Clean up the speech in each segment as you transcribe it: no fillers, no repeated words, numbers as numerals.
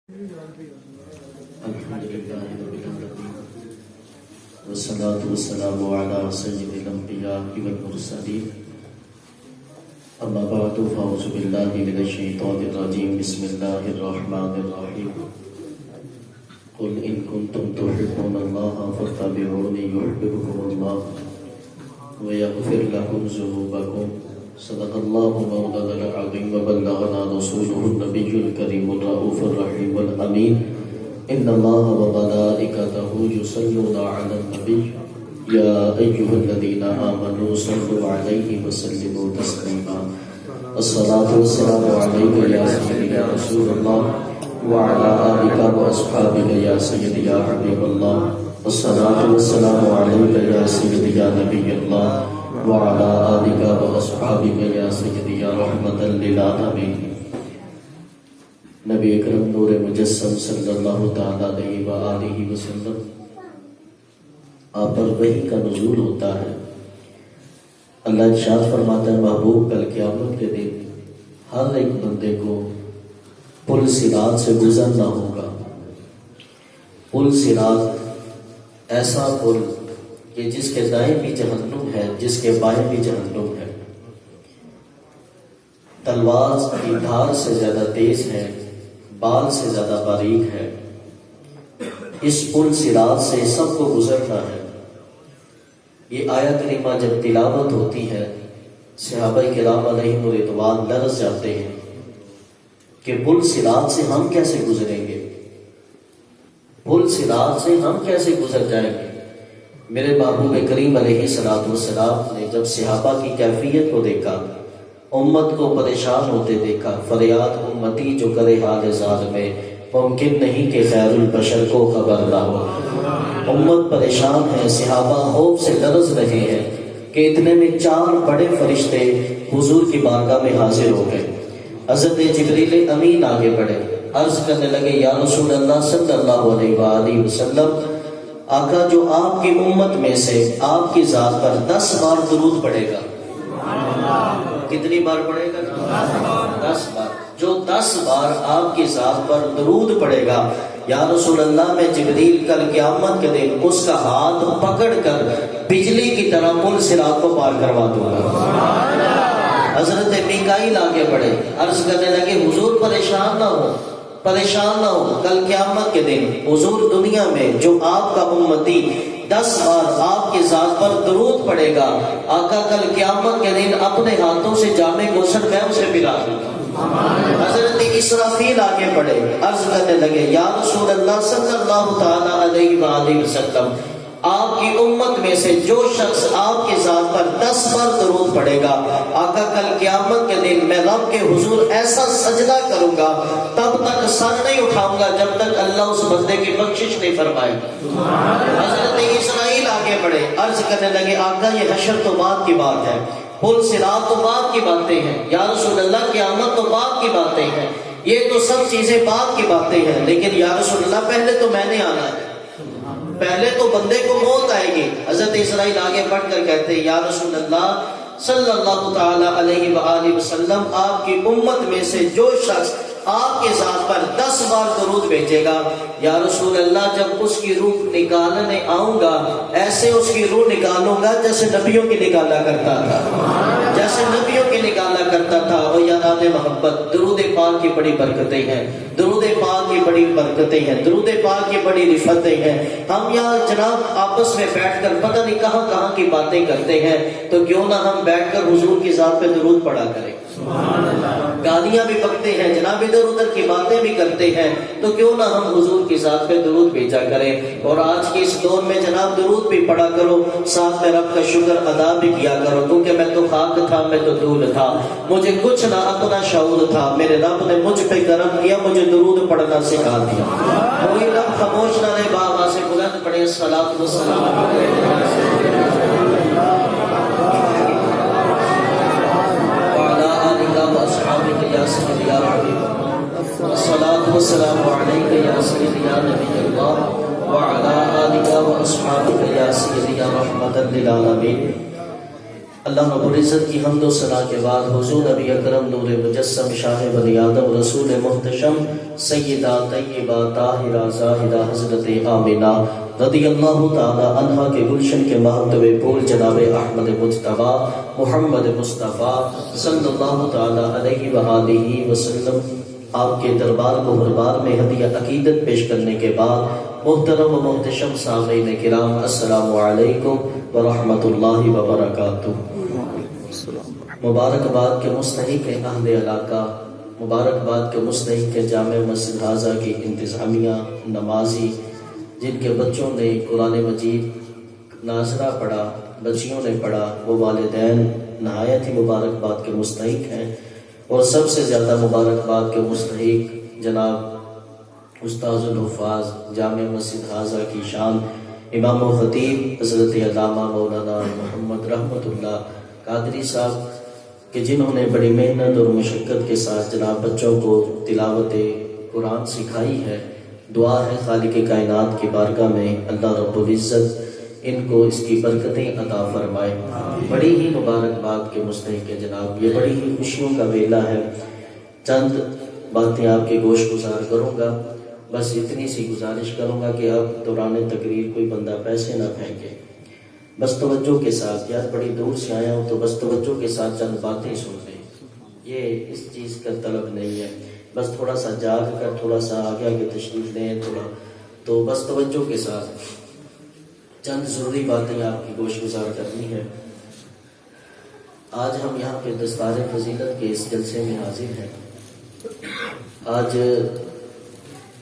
الحمد لله رب العالمين والصلاة والسلام على سيد الأنبياء والمرسلين أما بعد فأعوذ بالله من الشيطان الرجيم بسم الله الرحمن الرحيم قل إن كنتم تحبون الله فاتبعوني يحببكم الله ويغفر لكم ذنوبكم صدق الله مولانا العظيم وبلغنا رسوله النبي الكريم الرؤوف الرحيم الأمين إن الله وملائكته يصلون على النبي يا أيها الذين آمنوا صلوا عليه وسلموا تسليما الصلاة والسلام عليك يا سيدي يا رسول الله وعلى آلك وأصحابك يا سيدي يا حبيب الله الصلاة والسلام عليك يا سيدي يا نبي الله وعلى آلك وأصحابك يا سيدي يا رحمة للعالمين نبی اکرم نور مجسم صلی اللہ تعالیٰ علیہ وآلہ وسلم آپ پر وحی کا نزول ہوتا ہے۔ اللہ ارشاد فرماتا ہے محبوب کل قیامت کے دن ہر ایک بندے کو پل صراط سے گزرنا ہوگا۔ پل صراط ایسا پل کہ جس کے دائیں بھی جہنم ہے، جس کے بائیں بھی جہنم ہے، تلوار کی دھار سے زیادہ تیز ہے، بال سے زیادہ باریک ہے۔ اس پل صراط سے سب کو گزرنا ہے۔ یہ آیت کریمہ جب تلاوت ہوتی ہے صحابہ کرام علیہم رضوان لرز جاتے ہیں کہ پل صراط سے ہم کیسے گزریں گے، پل صراط سے ہم کیسے گزر جائیں گے۔ میرے محبوب کریم علیہ السلام نے جب صحابہ کی کیفیت کو دیکھا، امت کو پریشان ہوتے دیکھا، فریاد امتی جو کرے حال زاد میں، ممکن نہیں کہ خیر البشر کو خبر نہ ہو۔ امت پریشان ہے، صحابہ خوف سے لرز رہے ہیں کہ اتنے میں 4 بڑے فرشتے حضور کی بارگاہ میں حاضر ہو گئے۔ حضرت جبریل امین آگے بڑھے، عرض کرنے لگے یا رسول اللہ صلی اللہ علیہ وآلہ وسلم، آقا جو آپ کی امت میں سے آپ کی ذات پر 10 بار درود پڑھے گا۔ کتنی بار پڑھے گا؟ 10 بار۔ جو 10 بار آپ کی ذات پر درود پڑھے گا، یا رسول اللہ میں جبریل کل قیامت کے دن اس کا ہاتھ پکڑ کر بجلی کی طرح پل صراط کو پار کروا دوں گا۔ حضرت میکائیل آگے بڑھے، عرض کرنے لگے حضور پریشان نہ ہو، پریشان نہ ہو، کل قیامت کے دن حضور دنیا میں جو آپ کا امتی 10 بار آپ کی ذات پر درود پڑے گا، آقا کل قیامت کے دن اپنے ہاتھوں سے جامع غسل میں اسے پلا دوں گا۔ حضرت اسرافیل آگے بڑھے، عرض کرنے لگے یا رسول اللہ صلی اللہ تعالیٰ علیہ وآلہ وسلم، آپ کی امت میں سے جو شخص آپ کی ذات پر 10 بار درود پڑے گا، آقا کل قیامت کے دن میں رب کے حضور ایسا سجدہ کروں گا، تب تک سر نہیں اٹھاؤں گا جب تک اللہ اس بندے کی بخشش نہیں فرمائے گا۔ حضرت اسرائیل آگے بڑھے، عرض کرنے لگے آقا یہ حشر تو بعد کی بات ہے، پل صراط تو بعد کی باتیں ہیں، یا رسول اللہ قیامت تو بعد کی باتیں ہیں، یہ تو سب چیزیں بعد کی باتیں ہیں، لیکن یا رسول اللہ پہلے تو میں نے آنا ہے، پہلے تو بندے کو موت آئے گی۔ حضرت اسرائیل آگے بڑھ کر کہتے ہیں یا رسول اللہ صلی اللہ تعالی علیہ وآلہ وسلم، آپ کی امت میں سے جو شخص آپ کے ذات پر 10 بار درود بھیجے گا، یا رسول اللہ جب اس کی روح نکالنے آؤں گا ایسے اس کی روح نکالوں گا جیسے نبیوں کی نکالا کرتا تھا، جیسے نبیوں کی نکالا کرتا تھا۔ اور یاد محبت، درود پاک کی بڑی برکتیں ہیں، درود پاک کی بڑی برکتیں ہیں، درود پاک کی بڑی رفعتیں ہیں۔ ہم یہاں جناب آپس میں بیٹھ کر پتہ نہیں کہاں کہاں کی باتیں کرتے ہیں، تو کیوں نہ ہم بیٹھ کر حضور کی ذات پہ درود پڑھا کریں۔ گالیاں بھی بکتے ہیں جناب، ادھر ادھر کی باتیں بھی کرتے ہیں، تو کیوں نہ ہم حضور کی ذات پہ درود بھیجا کریں۔ اور آج کے اس دور میں جناب درود بھی پڑھا کرو، ساتھ میں رب کا شکر ادا بھی کیا کرو، کیونکہ میں تو خاک تھا، میں تو دھول تھا، مجھے کچھ نہ اپنا شعور تھا، میرے رب نے مجھ پہ کرم کیا، مجھے درود پڑھنا سکھا دیا۔ کوئی رب خاموش نہ رہے، بابا سے بلند پڑھے الصلاۃ والسلام الصلاة والسلام عليك يا سيدي يا نبي الله وعلى آلك وأصحابك يا سيدي يا رحمة للعالمين۔ اللہ رب العزت کی حمد و ثنا کے بعد حضور نبی اکرم نور مجسم شاہ بنی آدم رسول محتشم سیدہ طیبہ طاہرہ زاہدہ حضرت آمنہ رضی اللہ تعالی عنہا کے گلشن کے مرتبے پھول جناب احمد مجتبیٰ محمد مصطفیٰ صلی اللہ تعالی علیہ وآلہ وسلم آپ کے دربار کو دربار میں ہدیہ عقیدت پیش کرنے کے بعد محترم و محتشم سامعین کرام السلام علیکم ورحمۃ اللہ وبرکاتہ۔ مبارکباد کے مستحق اہل علاقہ، مبارکباد کے مستحق جامع مسجد حاضہ کی انتظامیہ، نمازی جن کے بچوں نے قرآن مجید ناظرہ پڑھا، بچیوں نے پڑھا، وہ والدین نہایت ہی مبارکباد کے مستحق ہیں۔ اور سب سے زیادہ مبارکباد کے مستحق جناب استاذ الحفاظ جامع مسجد حاضہ کی شان امام و خطیب حضرت علامہ مولانا محمد رحمت اللہ قادری صاحب کہ جنہوں نے بڑی محنت اور مشقت کے ساتھ جناب بچوں کو تلاوت قرآن سکھائی ہے۔ دعا ہے خالق کائنات کی بارگاہ میں اللہ رب العزت ان کو اس کی برکتیں عطا فرمائے۔ بڑی ہی مبارکباد کے مستحق ہے جناب، یہ بڑی ہی خوشیوں کا ویلہ ہے۔ چند باتیں آپ کے گوش گزار کروں گا، بس اتنی سی گزارش کروں گا کہ اب دوران تقریر کوئی بندہ پیسے نہ پھینکے، بس توجہ کے ساتھ، یار بڑی دور سے آیا ہوں تو بس توجہ کے ساتھ چند باتیں سن لیں، یہ اس چیز کا طلب نہیں ہے، بس تھوڑا سا جاگ کر تھوڑا سا آگے آگے تشریف لیں تھوڑا، تو بس توجہ کے ساتھ چند ضروری باتیں آپ کی گوش گزار کرنی ہے۔ آج ہم یہاں پہ دستار فضیلت کے اس جلسے میں حاضر ہیں۔ آج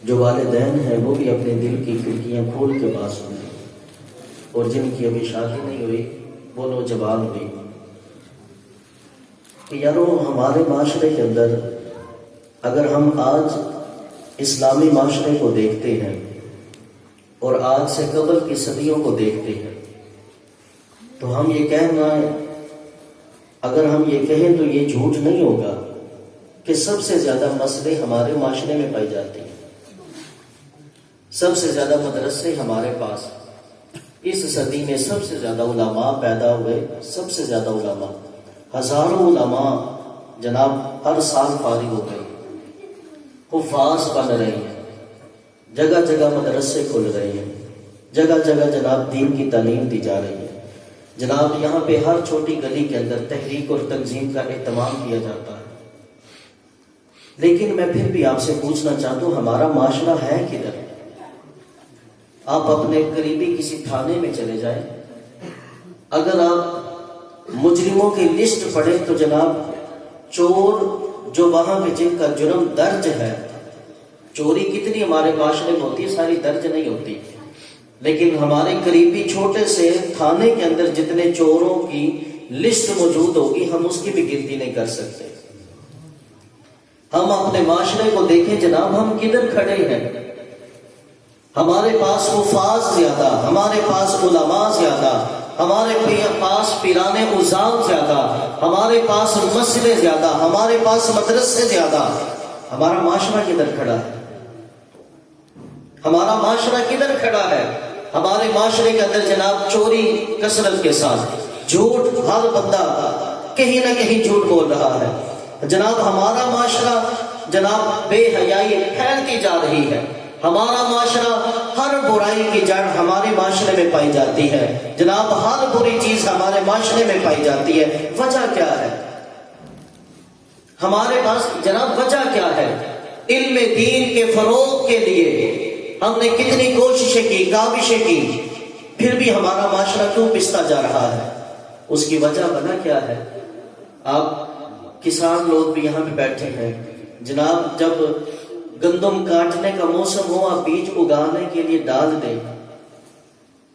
جو والدین ہیں وہ بھی اپنے دل کی کھڑکیاں کھول کے بات سنیں، اور جن کی ابھی شادی نہیں ہوئی وہ نوجوان ہوئی کہ یارو ہمارے معاشرے کے اندر اگر ہم آج اسلامی معاشرے کو دیکھتے ہیں اور آج سے قبل کی صدیوں کو دیکھتے ہیں تو ہم یہ کہنا ہے، اگر ہم یہ کہیں تو یہ جھوٹ نہیں ہوگا کہ سب سے زیادہ مسئلے ہمارے معاشرے میں پائی جاتی ہیں، سب سے زیادہ مدرسے ہمارے پاس، اس صدی میں سب سے زیادہ علماء پیدا ہوئے، سب سے زیادہ علماء، ہزاروں علماء جناب ہر سال فارغ ہو گئے، حفاظ بن رہے ہیں، جگہ جگہ مدرسے کھل رہے ہیں، جگہ جگہ جناب دین کی تعلیم دی جا رہی ہے جناب، یہاں پہ ہر چھوٹی گلی کے اندر تحریک اور تنظیم کا اہتمام کیا جاتا ہے۔ لیکن میں پھر بھی آپ سے پوچھنا چاہتا ہوں، ہمارا معاشرہ ہے کدھر؟ آپ اپنے قریبی کسی تھانے میں چلے جائیں، اگر آپ مجرموں کی لسٹ پڑھیں تو جناب چور جو وہاں پہ جن کا جرم درج ہے، چوری کتنی ہمارے معاشرے میں ہوتی ہے، ساری درج نہیں ہوتی، لیکن ہمارے قریبی چھوٹے سے تھانے کے اندر جتنے چوروں کی لسٹ موجود ہوگی ہم اس کی بھی گنتی نہیں کر سکتے۔ ہم اپنے معاشرے کو دیکھیں جناب، ہم کدھر کھڑے ہیں؟ ہمارے پاس حفاظ زیادہ، ہمارے پاس علماء زیادہ، ہمارے پاس پیران عظام زیادہ، ہمارے پاس مسجدیں زیادہ، ہمارے پاس مدرسے زیادہ، ہمارا معاشرہ کدھر کھڑا ہے؟ ہمارا معاشرہ کدھر کھڑا ہے؟ ہمارے معاشرے کے اندر جناب چوری کثرت کے ساتھ، جھوٹ، ہر بندہ کہیں نہ کہیں جھوٹ بول رہا ہے جناب، ہمارا معاشرہ جناب بے حیائی پھیلتی جا رہی ہے، ہمارا معاشرہ ہر برائی کی جڑ ہمارے معاشرے میں پائی جاتی ہے جناب، ہر بری چیز ہمارے معاشرے میں پائی جاتی ہے۔ وجہ کیا ہے ہمارے پاس جناب؟ وجہ کیا ہے؟ علم دین کے فروغ کے لیے ہم نے کتنی کوششیں کی، کاوشیں کی، پھر بھی ہمارا معاشرہ کیوں پستا جا رہا ہے؟ اس کی وجہ بنا کیا ہے؟ آپ کسان لوگ بھی یہاں پہ بیٹھے ہیں جناب، جب گندم کاٹنے کا موسم ہو، آپ بیج اگانے کے لیے ڈال دیں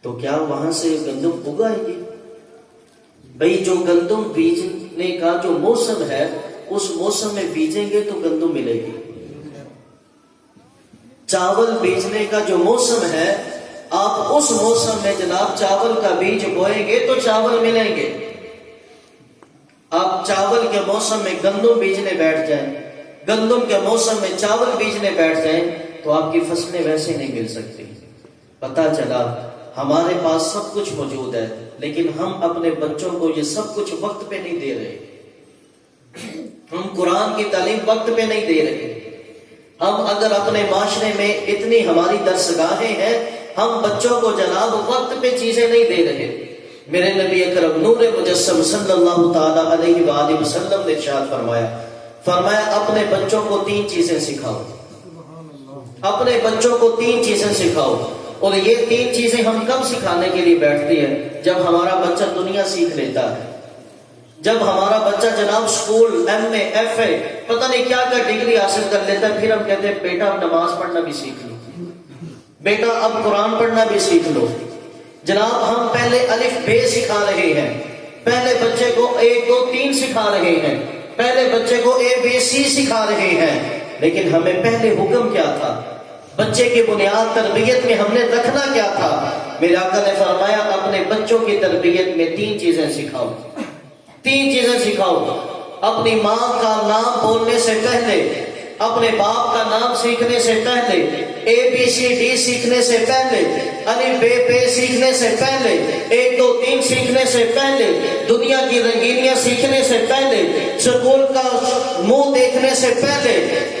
تو کیا وہاں سے گندم اگائے گی؟ بھئی جو گندم بیجنے کا جو موسم ہے اس موسم میں بیجیں گے تو گندم ملے گی، چاول بیجنے کا جو موسم ہے آپ اس موسم میں جناب چاول کا بیج بوئیں گے تو چاول ملیں گے، آپ چاول کے موسم میں گندم بیجنے بیٹھ جائیں، گندم کے موسم میں چاول بیجنے بیٹھ جائیں تو آپ کی فصلیں ویسے نہیں مل سکتی۔ پتہ چلا ہمارے پاس سب کچھ موجود ہے، لیکن ہم اپنے بچوں کو یہ سب کچھ وقت پہ نہیں دے رہے، ہم قرآن کی تعلیم وقت پہ نہیں دے رہے۔ ہم اگر اپنے معاشرے میں اتنی ہماری درسگاہیں ہیں، ہم بچوں کو جناب وقت پہ چیزیں نہیں دے رہے۔ میرے نبی اکرم نور مجسم صلی اللہ تعالی علیہ وآلہ وسلم نے ارشاد فرمایا اپنے بچوں کو 3 چیزیں سکھاؤ، اپنے بچوں کو 3 چیزیں سکھاؤ۔ اور یہ 3 چیزیں ہم کب سکھانے کے لیے بیٹھتی ہیں؟ جب ہمارا بچہ دنیا سیکھ لیتا ہے، جب ہمارا بچہ جناب school M A F A پتہ نہیں کیا کیا ڈگری حاصل کر لیتا ہے، پھر ہم کہتے ہیں بیٹا اب نماز پڑھنا بھی سیکھ لو، بیٹا اب قرآن پڑھنا بھی سیکھ لو۔ جناب ہم پہلے الف بے سکھا رہے ہیں، پہلے بچے کو 1 2 3 سکھا رہے ہیں، پہلے بچے کو اے بی سی سکھا رہے ہیں، لیکن ہمیں پہلے حکم کیا تھا؟ بچے کی بنیاد تربیت میں ہم نے رکھنا کیا تھا؟ میرے آقا نے فرمایا اپنے بچوں کی تربیت میں 3 چیزیں سکھاؤ، 3 چیزیں سکھاؤ۔ اپنی ماں کا نام بولنے سے پہلے، اپنے باپ کا نام سیکھنے سے پہلے، اے بی سی ڈی سیکھنے سے پہلے، الف بے پے سیکھنے سے پہلے، 1 2 3 سیکھنے سے پہلے، دنیا کی رنگینیاں سیکھنے سے پہلے، سکول کا منہ دیکھنے سے پہلے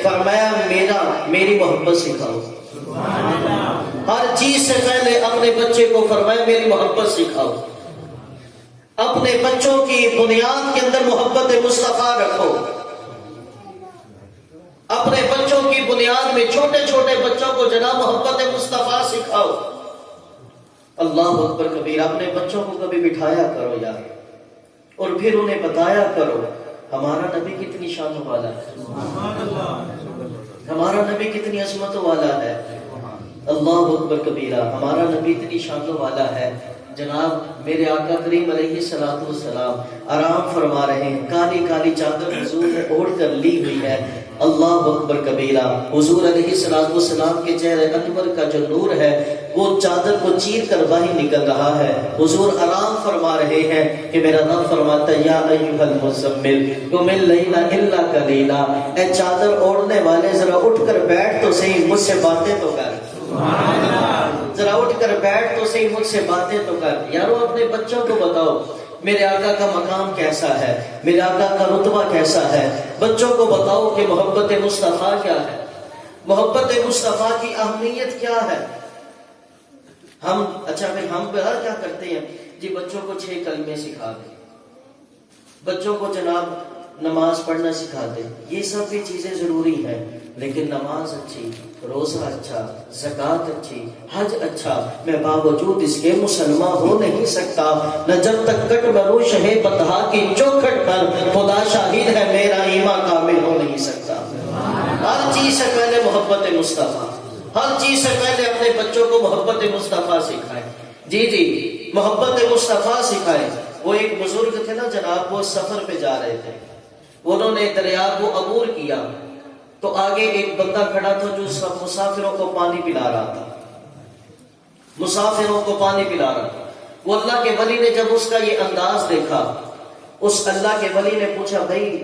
فرمایا میری محبت سکھاؤ۔ ہر چیز سے پہلے اپنے بچے کو فرمایا میری محبت سکھاؤ۔ اپنے بچوں کی بنیاد کے اندر محبت مصطفیٰ رکھو۔ اپنے بچوں کی بنیاد میں چھوٹے چھوٹے بچوں کو جناب محبت مصطفیٰ سکھاؤ۔ اللہ اکبر کبیر۔ اپنے بچوں کو کبھی بٹھایا کرو یار، اور پھر انہیں بتایا کرو ہمارا نبی کتنی شان والا ہے، ہمارا نبی کتنی عظمت والا ہے۔ اللہ اکبر کبیرہ۔ ہمارا نبی اتنی شان والا ہے، جناب میرے آقا کریم علیہ الصلوۃ والسلام آرام فرما رہے ہیں، کالی کالی چادر حضور نے اوڑھ کر لی ہوئی ہے۔ اللہ اکبر کبیرہ۔ حضور علیہ الصلوۃ والسلام کے چہرے انور کا جو نور ہے وہ چادر کو چیر کر باہر نکل رہا ہے۔ حضور آرام فرما رہے ہیں کہ میرا رب فرماتا ہے یا ایھا المزمل قم اللیل الا قلیلا، اے چادر اوڑھنے والے ذرا اٹھ کر بیٹھ تو صحیح، مجھ سے باتیں تو کر، ذرا اٹھ کر بیٹھ تو صحیح، مجھ سے باتیں تو کر۔ یارو اپنے بچوں کو بتاؤ میرے آقا کا مقام کیسا ہے، میرے آقا کا رتبہ کیسا ہے۔ بچوں کو بتاؤ کہ محبت مصطفیٰ کیا ہے، محبت مصطفیٰ کی اہمیت کیا ہے۔ ہم ہم کیا کرتے ہیں جی، بچوں کو 6 کلمے سکھا دیں، بچوں کو جناب نماز پڑھنا سکھا دیں، یہ سب بھی چیزیں ضروری ہیں، لیکن نماز اچھی، روزہ اچھا، زکوٰۃ اچھی، حج اچھا، میں باوجود اس کے مسلمان ہو نہیں سکتا، نہ جب تک کٹ مروں شہ بطحا کی چوکھٹ پر، خدا شاہد ہے میرا ایمان کامل ہو نہیں سکتا۔ ہر چیز سے پہلے محبت مصطفیٰ، ہر چیز سے پہلے اپنے بچوں کو محبت مصطفیٰ سکھائیں۔ جی محبت مصطفیٰ سکھائیں۔ وہ ایک بزرگ تھے نا جناب، وہ سفر پہ جا رہے تھے، انہوں نے دریا کو عبور کیا تو آگے ایک بندہ کھڑا تھا جو مسافروں کو پانی پلا رہا تھا، مسافروں کو پانی پلا رہا تھا۔ وہ اللہ کے ولی نے جب اس کا یہ انداز دیکھا، اس اللہ کے ولی نے پوچھا بھائی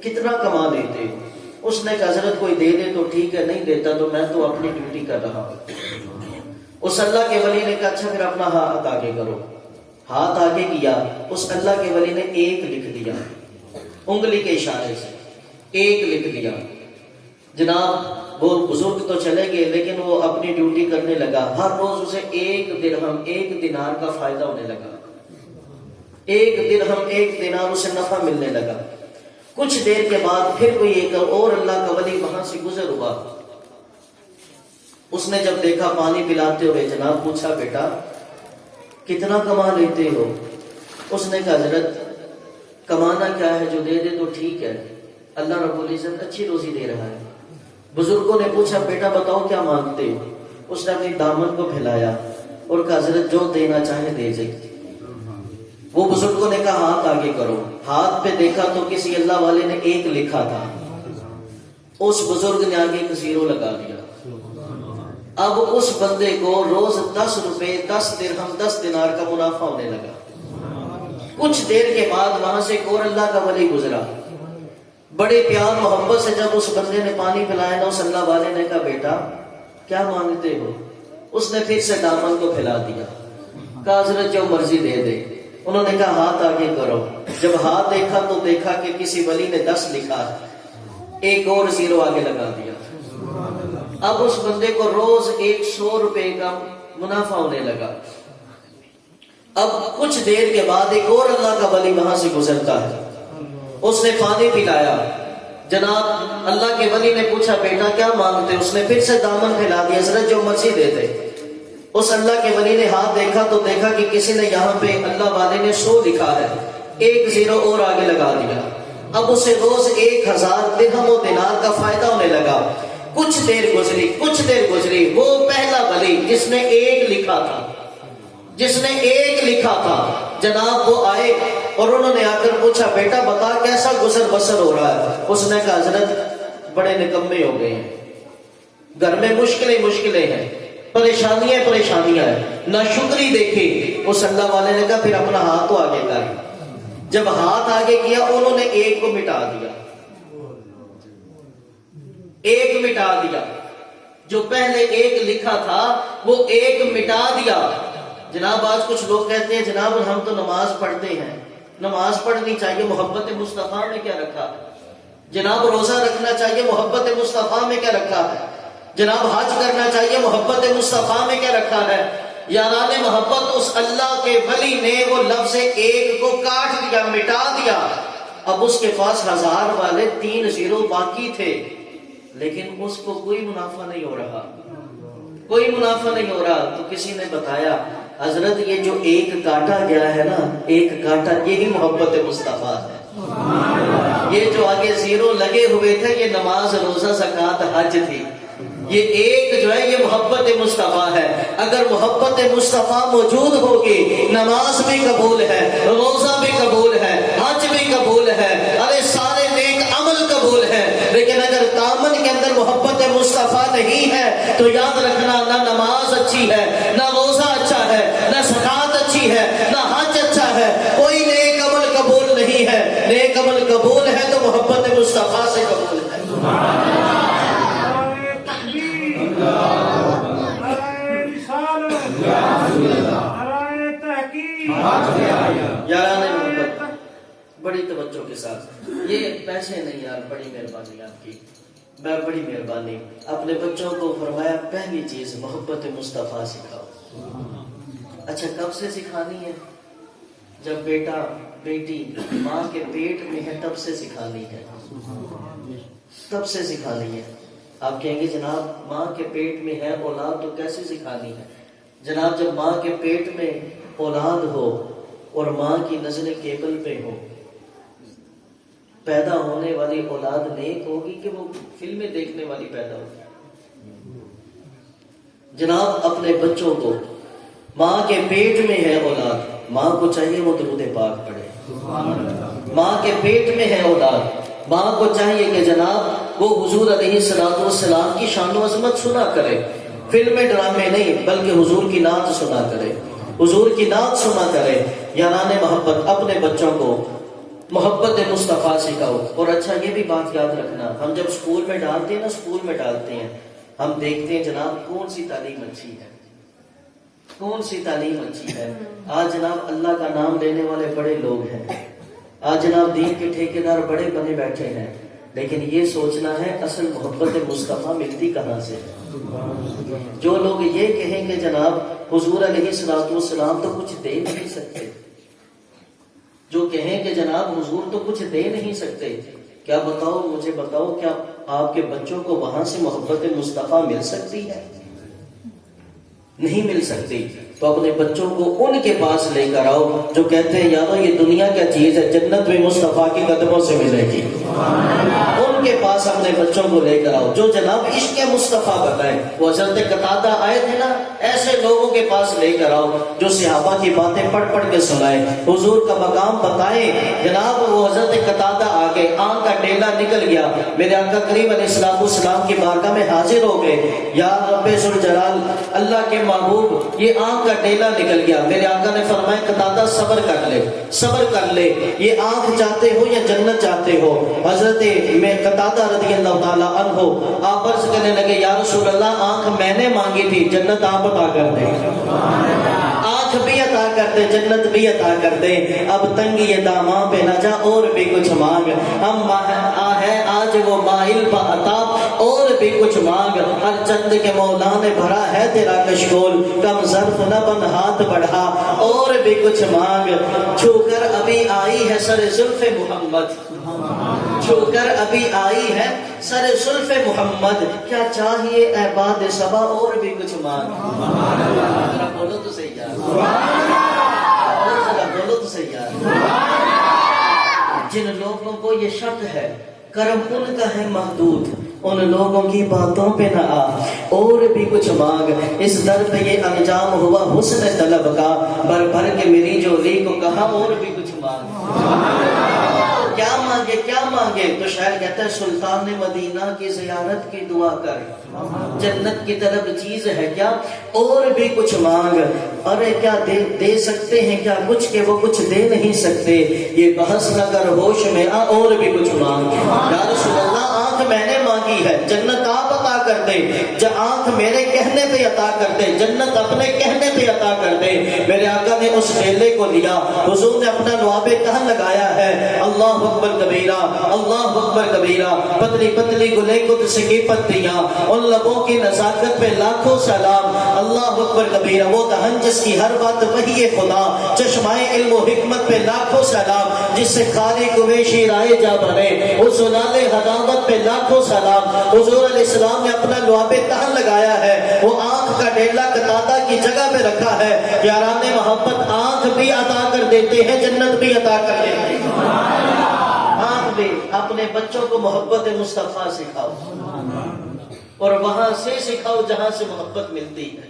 کتنا کما لیتے ہو؟ اس نے کہا حضرت کوئی دے دے تو ٹھیک ہے، نہیں دیتا تو میں تو اپنی ڈیوٹی کر رہا ہوں۔ اس اللہ کے ولی نے کہا اچھا پھر اپنا ہاتھ آگے کرو۔ ہاتھ آگے کیا، اس اللہ کے ولی نے 1 لکھ دیا، انگلی کے اشارے سے 1 لکھ دیا۔ جناب وہ بزرگ تو چلے گئے، لیکن وہ اپنی ڈیوٹی کرنے لگا۔ ہر روز اسے 1 درہم 1 دینار کا فائدہ ہونے لگا، 1 درہم 1 دینار اسے نفع ملنے لگا۔ کچھ دیر کے بعد پھر کوئی ایک اور اللہ کا ولی وہاں سے گزر ہوا، اس نے جب دیکھا پانی پلاتے ہوئے، جناب پوچھا بیٹا کتنا کما لیتے ہو؟ اس نے کہا حضرت کمانا کیا ہے، جو دے دے تو ٹھیک ہے، اللہ رب العزت اچھی روزی دے رہا ہے۔ بزرگوں نے پوچھا بیٹا بتاؤ کیا مانگتے ہو؟ اس نے اپنی دامن کو پھیلایا اور کہا حضرت جو دینا چاہے دے دے۔ وہ بزرگوں نے کہا ہاتھ آگے کرو۔ ہاتھ پہ دیکھا تو کسی اللہ والے نے 1 لکھا تھا، اس بزرگ نے آگے ایک 0 لگا دیا۔ اب اس بندے کو روز 10 روپے 10 درہم 10 دینار کا منافع ہونے لگا۔ کچھ دیر کے بعد وہاں سے ایک اور اللہ کا ولی گزرا، بڑے پیار محبت سے جب اس بندے نے پانی پلایا نا، اس اللہ والے نے کہا بیٹا کیا مانگتے ہو؟ اس نے پھر سے دامن کو پھیلا دیا، کہا حضرت جو مرضی دے دے۔ انہوں نے کہا ہاتھ آگے کرو۔ جب ہاتھ دیکھا تو دیکھا کہ کسی ولی نے 10 لکھا ہے، ایک اور 0 آگے لگا دیا۔ اب اس بندے کو روز 100 روپے کا منافع ہونے لگا۔ اب کچھ دیر کے بعد ایک اور اللہ کا ولی وہاں سے گزرتا ہے، اس نے پانی پلایا۔ جناب اللہ کے ولی نے پوچھا بیٹا کیا مانگتے؟ اس نے پھر سے دامن پھیلا دیا، حضرت جو مرضی دے دے۔ اس اللہ کے ولی نے ہاتھ دیکھا تو دیکھا کہ کسی نے یہاں پہ اللہ والے نے 100 لکھا ہے، ایک 0 اور آگے لگا دیا۔ اب اسے روز 1000 درہم و دینار کا فائدہ ہونے لگا۔ کچھ دیر گزری، وہ پہلا ولی جس نے 1 لکھا تھا، جناب وہ آئے اور انہوں نے آ کر پوچھا بیٹا بتا کیسا گزر بسر ہو رہا ہے؟ اس نے کہا حضرت بڑے نکمے ہو گئے ہیں، گھر میں مشکلیں ہیں، پریشانیاں ہیں، نہ شکری دیکھی۔ اس اللہ والے نے کہا پھر اپنا ہاتھ تو آگے کر۔ جب ہاتھ آگے کیا انہوں نے 1 کو مٹا دیا، 1 مٹا دیا، جو پہلے 1 لکھا تھا وہ 1 مٹا دیا۔ جناب آج کچھ لوگ کہتے ہیں جناب ہم تو نماز پڑھتے ہیں، نماز پڑھنی چاہیے، محبت مصطفیٰ میں کیا رکھا ہے؟ جناب روزہ رکھنا چاہیے، محبت مصطفیٰ میں کیا رکھا ہے؟ جناب حج کرنا چاہیے، محبت مصطفیٰ میں کیا رکھا ہے؟ یاران محبت اس اللہ کے ولی نے وہ لفظ 1 کو کاٹ دیا، مٹا دیا۔ اب اس کے پاس 1000 والے 3 0 باقی تھے، لیکن اس کو کوئی منافع نہیں ہو رہا، تو کسی نے بتایا حضرت یہ جو 1 کاٹا گیا ہے نا، 1 کاٹا یہی محبت مصطفیٰ ہے۔ یہ جو آگے 0 لگے ہوئے تھے یہ نماز روزہ زکوٰۃ حج تھی، یہ 1 جو ہے یہ محبت مصطفیٰ ہے۔ اگر محبت مصطفیٰ موجود ہوگی نماز بھی قبول ہے، روزہ بھی قبول ہے، حج بھی قبول ہے، ارے سارے نیک عمل قبول ہے۔ لیکن اگر دامن کے اندر محبت مصطفیٰ نہیں ہے تو یاد رکھنا نہ نماز اچھی ہے، نہ روزہ اچھا ہے، نہ زکوٰۃ اچھی ہے، نہ حج اچھا ہے، کوئی نیک عمل قبول نہیں ہے۔ نیک عمل قبول ہے تو محبت مصطفیٰ سے قبول ہے۔ یاران محبت بڑی توجہ کے ساتھ، یہ پیسے نہیں یار، بڑی مہربانی آپ کی، بڑی مہربانی۔ اپنے بچوں کو فرمایا پہلی چیز محبت مصطفیٰ سکھاؤ۔ اچھا کب سے سکھانی ہے؟ جب بیٹا بیٹی ماں کے پیٹ میں ہے تب سے سکھانی ہے، تب سے سکھانی ہے۔ آپ کہیں گے جناب ماں کے پیٹ میں ہے اولاد تو کیسے سکھانی ہے؟ جناب جب ماں کے پیٹ میں اولاد ہو اور ماں کی نظر کیبل پہ ہو، پیدا ہونے والی اولاد نیک ہوگی کہ وہ فلمیں دیکھنے والی پیدا ہوگی؟ جناب اپنے بچوں کو، ماں کے پیٹ میں ہے اولاد، ماں کو چاہیے وہ درود پاک پڑھے۔ ماں کے پیٹ میں ہے اولاد، ماں کو چاہیے کہ جناب وہ حضور علیہ السلام کی شان و عظمت سنا کرے، فلمیں ڈرامے نہیں بلکہ حضور کی نعت سنا کرے، حضور کی نعت سنا کرے۔ یاران محبت اپنے بچوں کو محبت مصطفیٰ سکھاؤ۔ اور اچھا یہ بھی بات یاد رکھنا، ہم جب سکول میں ڈالتے ہیں ہم دیکھتے ہیں جناب کون سی تعلیم اچھی ہے۔ آج جناب اللہ کا نام لینے والے بڑے لوگ ہیں، آج جناب دین کے ٹھیکیدار بڑے بنے بیٹھے ہیں، لیکن یہ سوچنا ہے اصل محبت مصطفیٰ ملتی کہاں سے ہے؟ جو لوگ یہ کہیں کہ جناب حضور علیہ السلام تو کچھ دے نہیں سکتے، جو کہیں کہ جناب حضور تو کچھ دے نہیں سکتے، کیا بتاؤ مجھے بتاؤ کیا آپ کے بچوں کو وہاں سے محبت مصطفیٰ مل سکتی ہے؟ نہیں مل سکتی۔ تو اپنے بچوں کو ان کے پاس لے کر آؤ جو کہتے ہیں یارو یہ دنیا کیا چیز ہے، جنت میں مصطفیٰ کے قدموں سے ملے گی۔ ان کے پاس اپنے بچوں کو لے کر آؤ جو جناب عشق مصطفیٰ بتائیں۔ وہ حضرت قتادہ آئے تھے نا، ایسے لوگوں کے پاس لے کر آؤ جو صحابہ کی باتیں پڑھ پڑھ کے سنائے، حضور کا مقام بتائیں۔ جناب وہ حضرت قتادہ آگے، آنکھ کا ڈیلا نکل گیا، میرے آقا کریم علیہ السلام کی بارگاہ میں حاضر ہو گئے، یا رب ذوالجلال اللہ کے محبوب یہ آنکھ کا ڈیلا نکل گیا۔ میرے آقا نے فرمایا قتادہ صبر کر لے، یہ آنکھ چاہتے ہو یا جنت چاہتے ہو؟ حضرت میں قتادہ رضی اللہ تعالیٰ عنہ آپ عرض کرنے لگے یا رسول اللہ آنکھ میں نے مانگی تھی، جنت آپ عطا کر دیں، آنکھ بھی عطا کر دے، جنت بھی عطا کر دے، اب تنگی داماں پہ نہ جا اور بھی کچھ مانگ، ہم ہے آج وہ ماہل پا عطا اور بھی کچھ مانگ، ہر چند کے مولا نے بھرا ہے تیرا کشکول، کم ظرف نہ بن ہاتھ بڑھا اور بھی کچھ مانگ، چھو کر ابھی آئی ہے سر زلف محمد، چھو کر ابھی آئی ہے سر زلف محمد، کیا چاہیے اے باد صبا اور بھی کچھ مانگ، ذرا بولو تو صحیح یار، ذرا بولو تو صحیح یار۔ جن لوگوں کو یہ شک ہے کرم ان کا ہے محدود، ان لوگوں کی باتوں پہ نہ آ اور بھی کچھ مانگ، اس در پہ یہ انجام ہوا حسن طلب کا، بھر بھر کے میری جولی کو کہا اور بھی کچھ مانگ، کیا مانگے کیا مانگے؟ تو شاعر کہتا ہے سلطان مدینہ کی زیارت کی دعا کر، جنت کی طرف چیز ہے کیا اور بھی کچھ مانگ، ارے کیا دے سکتے ہیں کیا کچھ کہ وہ کچھ دے نہیں سکتے، یہ بحث نہ کر ہوش میں آ اور بھی کچھ مانگ، یا رسول اللہ آنکھ میں نے مانگی ہے، جنت آپ عطا کر دے، آنکھ میرے کہنے پہ عطا کر دے، جنت اپنے کہنے پہ عطا کر دے۔ میرے آقا نے اس ڈیلے کو لیا، حضور نے اپنا لعاب کہن لگایا ہے، اللہ اکبر کبیرہ، اللہ اکبر کبیرہ، پتلی پتلی گلے قدس کی پتیاں، ان لبوں کی نزاکت پہ لاکھوں سلام، اللہ اکبر کبیرہ، وہ دہن جس کی ہر بات وحی خدا، چشمائے علم و حکمت پہ لاکھوں سلام، جس سے خالی قریشی رائے جا بنے، اس زلال حدامت پہ لاکھوں سلام۔ حضور علیہ السلام نے اپنا لعاب کہن لگایا ہے، وہ آنکھ کا ڈیلا قتادہ کی جگہ پہ رکھا ہے، یاران محبت آنکھ بھی عطا کر دیتے ہیں، جنت بھی عطا کر دیتے ہیں۔ آنکھ بھی اپنے بچوں کو محبت مصطفیٰ سکھاؤ، اور وہاں سے سکھاؤ جہاں سے محبت ملتی ہے،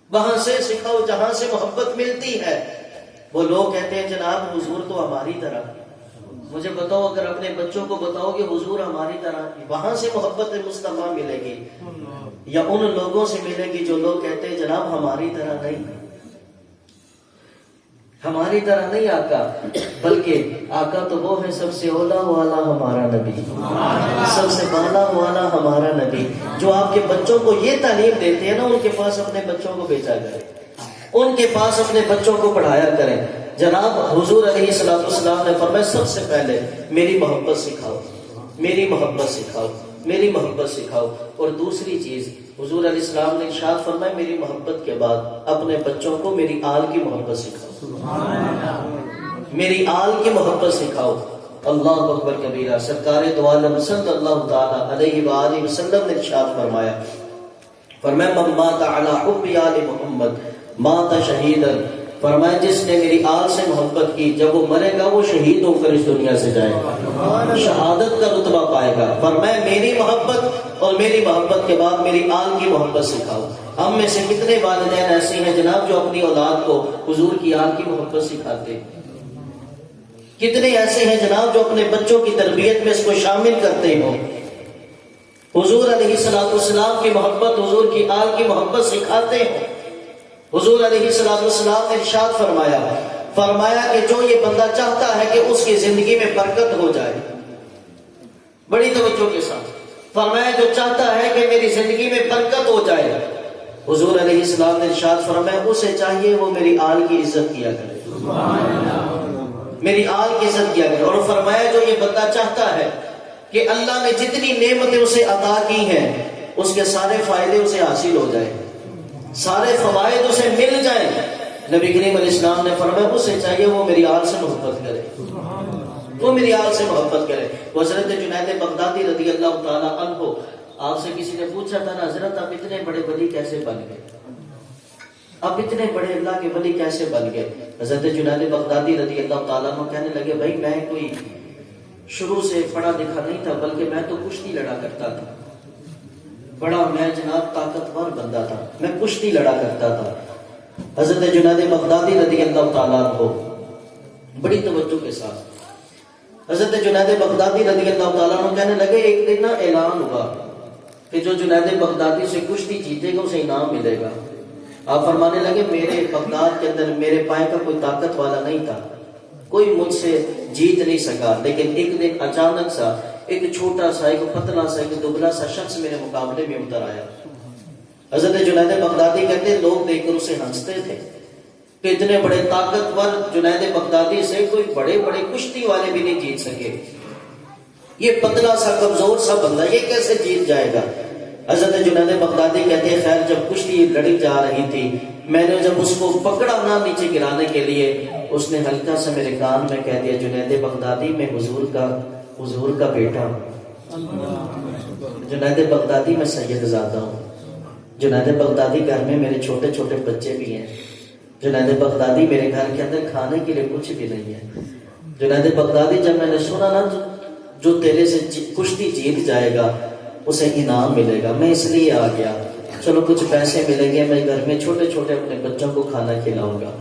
وہاں سے سکھاؤ جہاں سے محبت ملتی ہے۔ وہ لوگ کہتے ہیں جناب حضور تو ہماری طرح، مجھے بتاؤ اگر اپنے بچوں کو بتاؤ کہ حضور ہماری طرح، وہاں سے محبت مصطفیٰ ملے گی یا ان لوگوں سے ملے گی جو لوگ کہتے ہیں جناب ہماری طرح نہیں، ہماری طرح نہیں آقا، بلکہ آقا تو وہ ہے سب سے اولا والا ہمارا نبی، سب سے بالا والا ہمارا نبی، جو آپ کے بچوں کو یہ تعلیم دیتے ہیں نا، ان کے پاس اپنے بچوں کو بھیجا کریں، ان کے پاس اپنے بچوں کو پڑھایا کریں۔ جناب حضور علیہ السلام نے فرمایا سب سے پہلے میری محبت سکھاؤ، میری محبت سکھاؤ، میری محبت سکھاؤ، اور دوسری چیز حضور علیہ السلام نے ارشاد فرمایا میری محبت کے بعد اپنے بچوں کو میری آل کی محبت سکھاؤ، میری آل کی محبت سکھاؤ۔ اللہ اکبر کبیرہ، سرکار دو عالم صلی اللہ تعالی علیہ وآلہ وسلم نے ارشاد فرمایا من مات علی حب آل محمد مات شہیدا، فرمایا جس نے میری آل سے محبت کی جب وہ مرے گا وہ شہید ہو کر اس دنیا سے جائے گا، شہادت کا رتبہ پائے گا۔ فرمایا میری محبت اور میری محبت کے بعد میری آل کی محبت سکھاؤ۔ ہم میں سے کتنے والدین ایسے ہیں جناب جو اپنی اولاد کو حضور کی آل کی محبت سکھاتے ہیں، کتنے ایسے ہیں جناب جو اپنے بچوں کی تربیت میں اس کو شامل کرتے ہوں، حضور علیہ السلام کی محبت، حضور کی آل کی محبت سکھاتے ہوں۔ حضور علیہ السلام نے ارشاد فرمایا کہ جو یہ بندہ چاہتا ہے کہ اس کی زندگی میں برکت ہو جائے، بڑی توجہ کے ساتھ فرمایا جو چاہتا ہے کہ میری زندگی میں برکت ہو جائے، حضور علیہ السلام نے ارشاد فرمایا اسے چاہیے وہ میری آل کی عزت کیا کرے، میری آل کی عزت کیا کرے۔ اور فرمایا جو یہ بندہ چاہتا ہے کہ اللہ نے جتنی نعمتیں اسے عطا کی ہیں اس کے سارے فائدے اسے حاصل ہو جائیں، سارے فوائد اسے مل جائیں، نبی کریم علیہ السلام نے فرمایا اسے چاہیے وہ میری آل سے محبت کرے، وہ میری آل سے محبت کرے۔ حضرت جنید بغدادی رضی اللہ تعالی عنہ، آپ سے کسی نے پوچھا تھا نا حضرت آپ اتنے بڑے ولی کیسے بن گئے، آپ اتنے بڑے اللہ کے ولی کیسے بن گئے؟ حضرت جنید بغدادی رضی اللہ تعالیٰ عنہ کہنے لگے بھائی میں کوئی شروع سے پڑھا لکھا نہیں تھا، بلکہ میں تو کشتی لڑا کرتا تھا، بڑا میں جناب طاقتور بندہ تھا، میں کشتی لڑا کرتا تھا۔ حضرت جنید بغدادی رضی اللہ تعالیٰ عنہ بڑی توجہ کے ساتھ حضرت جنید بغدادی رضی اللہ تعالیٰ عنہ کہنے لگے ایک دن نا اعلان ہوا کہ جو جنید بغدادی سے کشتی جیتے گا اسے انعام ملے گا۔ آپ فرمانے لگے میرے بغداد کے اندر میرے پائے کا کوئی طاقت والا نہیں تھا، کوئی مجھ سے جیت نہیں سکا، لیکن ایک دن اچانک سا ایک چھوٹا سا، ایک پتلا سا، ایک دبلا سا شخص میرے مقابلے میں اتر آیا. حضرت جنید بغدادی کہتے ہیں لوگ دیکھ کر اسے ہنستے تھے کہ اتنے بڑے طاقتور جنید بغدادی سے کوئی بڑے بڑے کشتی والے بھی نہیں جیت سکے. یہ پتلا سا کمزور سا بندہ یہ کیسے جیت جائے گا؟ حضرت جنید بغدادی کہتے ہیں خیر جب کشتی لڑی جا رہی تھی، میں نے جب اس کو پکڑا نہ نیچے گرانے کے لیے، اس نے ہلکا سا میرے کان میں کہہ دیا جنید بغدادی میں حضور کا بیٹا ہوں، جنید بغدادی میں سید زادہ ہوں، جنید بغدادی گھر میں میرے چھوٹے چھوٹے بچے بھی ہیں، جنید بغدادی میرے گھر کے اندر کھانے کے لیے کچھ بھی نہیں ہے. جنید بغدادی جب میں نے سنا نا جو تیرے سے کشتی جیت جائے گا اسے انعام ملے گا، میں اس لیے آ گیا، چلو کچھ پیسے ملیں گے، میں گھر میں چھوٹے چھوٹے اپنے بچوں کو کھانا کھلاؤں گا.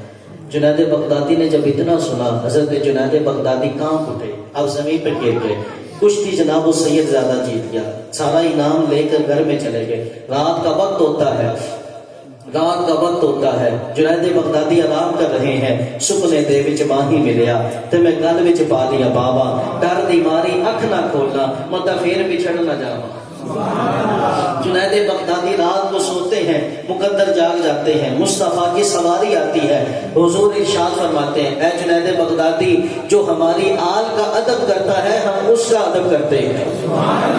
جنید بغدادی نے جب اتنا سنا، حضرت جنید بغدادی کانپ اٹھے، اب زمین پہ گر گئے. کشتی جناب وہ سید زیادہ جیت گیا، سارا انعام لے کر گھر میں چلے گئے. رات کا وقت ہوتا ہے، جنید بغدادی آرام کر رہے ہیں. سپنے دے وچ ماہی ملیا تے میں گل وچ پا لیا بابا، ڈر دی ماری اکھ نہ کھولنا، متا پھر بچھڑ نہ جاواں. جنید بغدادی رات کو سوتے ہیں، مقدر جاگ جاتے ہیں، مصطفیٰ کی سواری آتی ہے، حضور ارشاد فرماتے ہیں اے جنید بغدادی جو ہماری آل کا ادب کرتا ہے ہم اس کا ادب کرتے ہیں،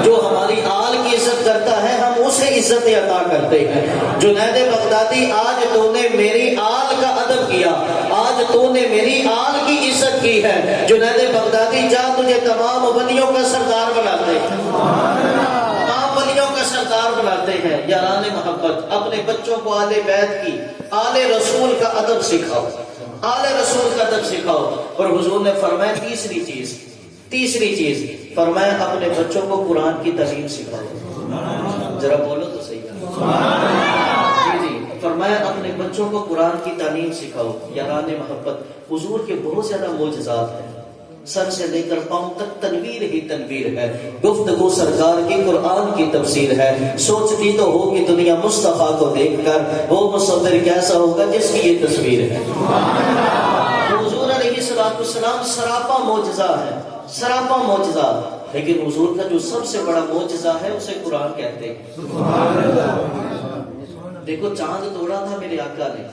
جو ہماری آل کی عزت کرتا ہے ہم اسے عزت عطا کرتے ہیں. جنید بغدادی آج تو نے میری آل کا ادب کیا، آج تو نے میری آل کی عزت کی ہے. جنید بغدادی جا تجھے تمام ولیوں کا سردار بناتے ہیں، بناتے ہیں. یاران محبت اپنے بچوں کو آل بیت کی، آل رسول کا ادب سکھاؤ، آل رسول کا ادب سکھاؤ. اور حضور نے فرمایا تیسری چیز فرمایا اپنے بچوں کو قرآن کی تعلیم سکھاؤ. ذرا بولو تو صحیح. جی فرمایا اپنے بچوں کو قرآن کی تعلیم سکھاؤ. یاران محبت حضور کے بہت زیادہ معجزات ہیں، سر سے لے کر پاؤں تک تنویر ہی تنویر ہے. گفتگو سرکار کی قرآن کی تفسیر ہے. سوچتی تو ہوگی دنیا مصطفیٰ کو دیکھ کر وہ مصور کیسا ہوگا جس کی یہ تصویر ہے. حضور علیہ السلام سراپا معجزہ ہے، سراپا معجزہ. لیکن حضور کا جو سب سے بڑا معجزہ ہے اسے قرآن کہتے ہیں. دیکھو چاند توڑا تھا میرے آقا نے،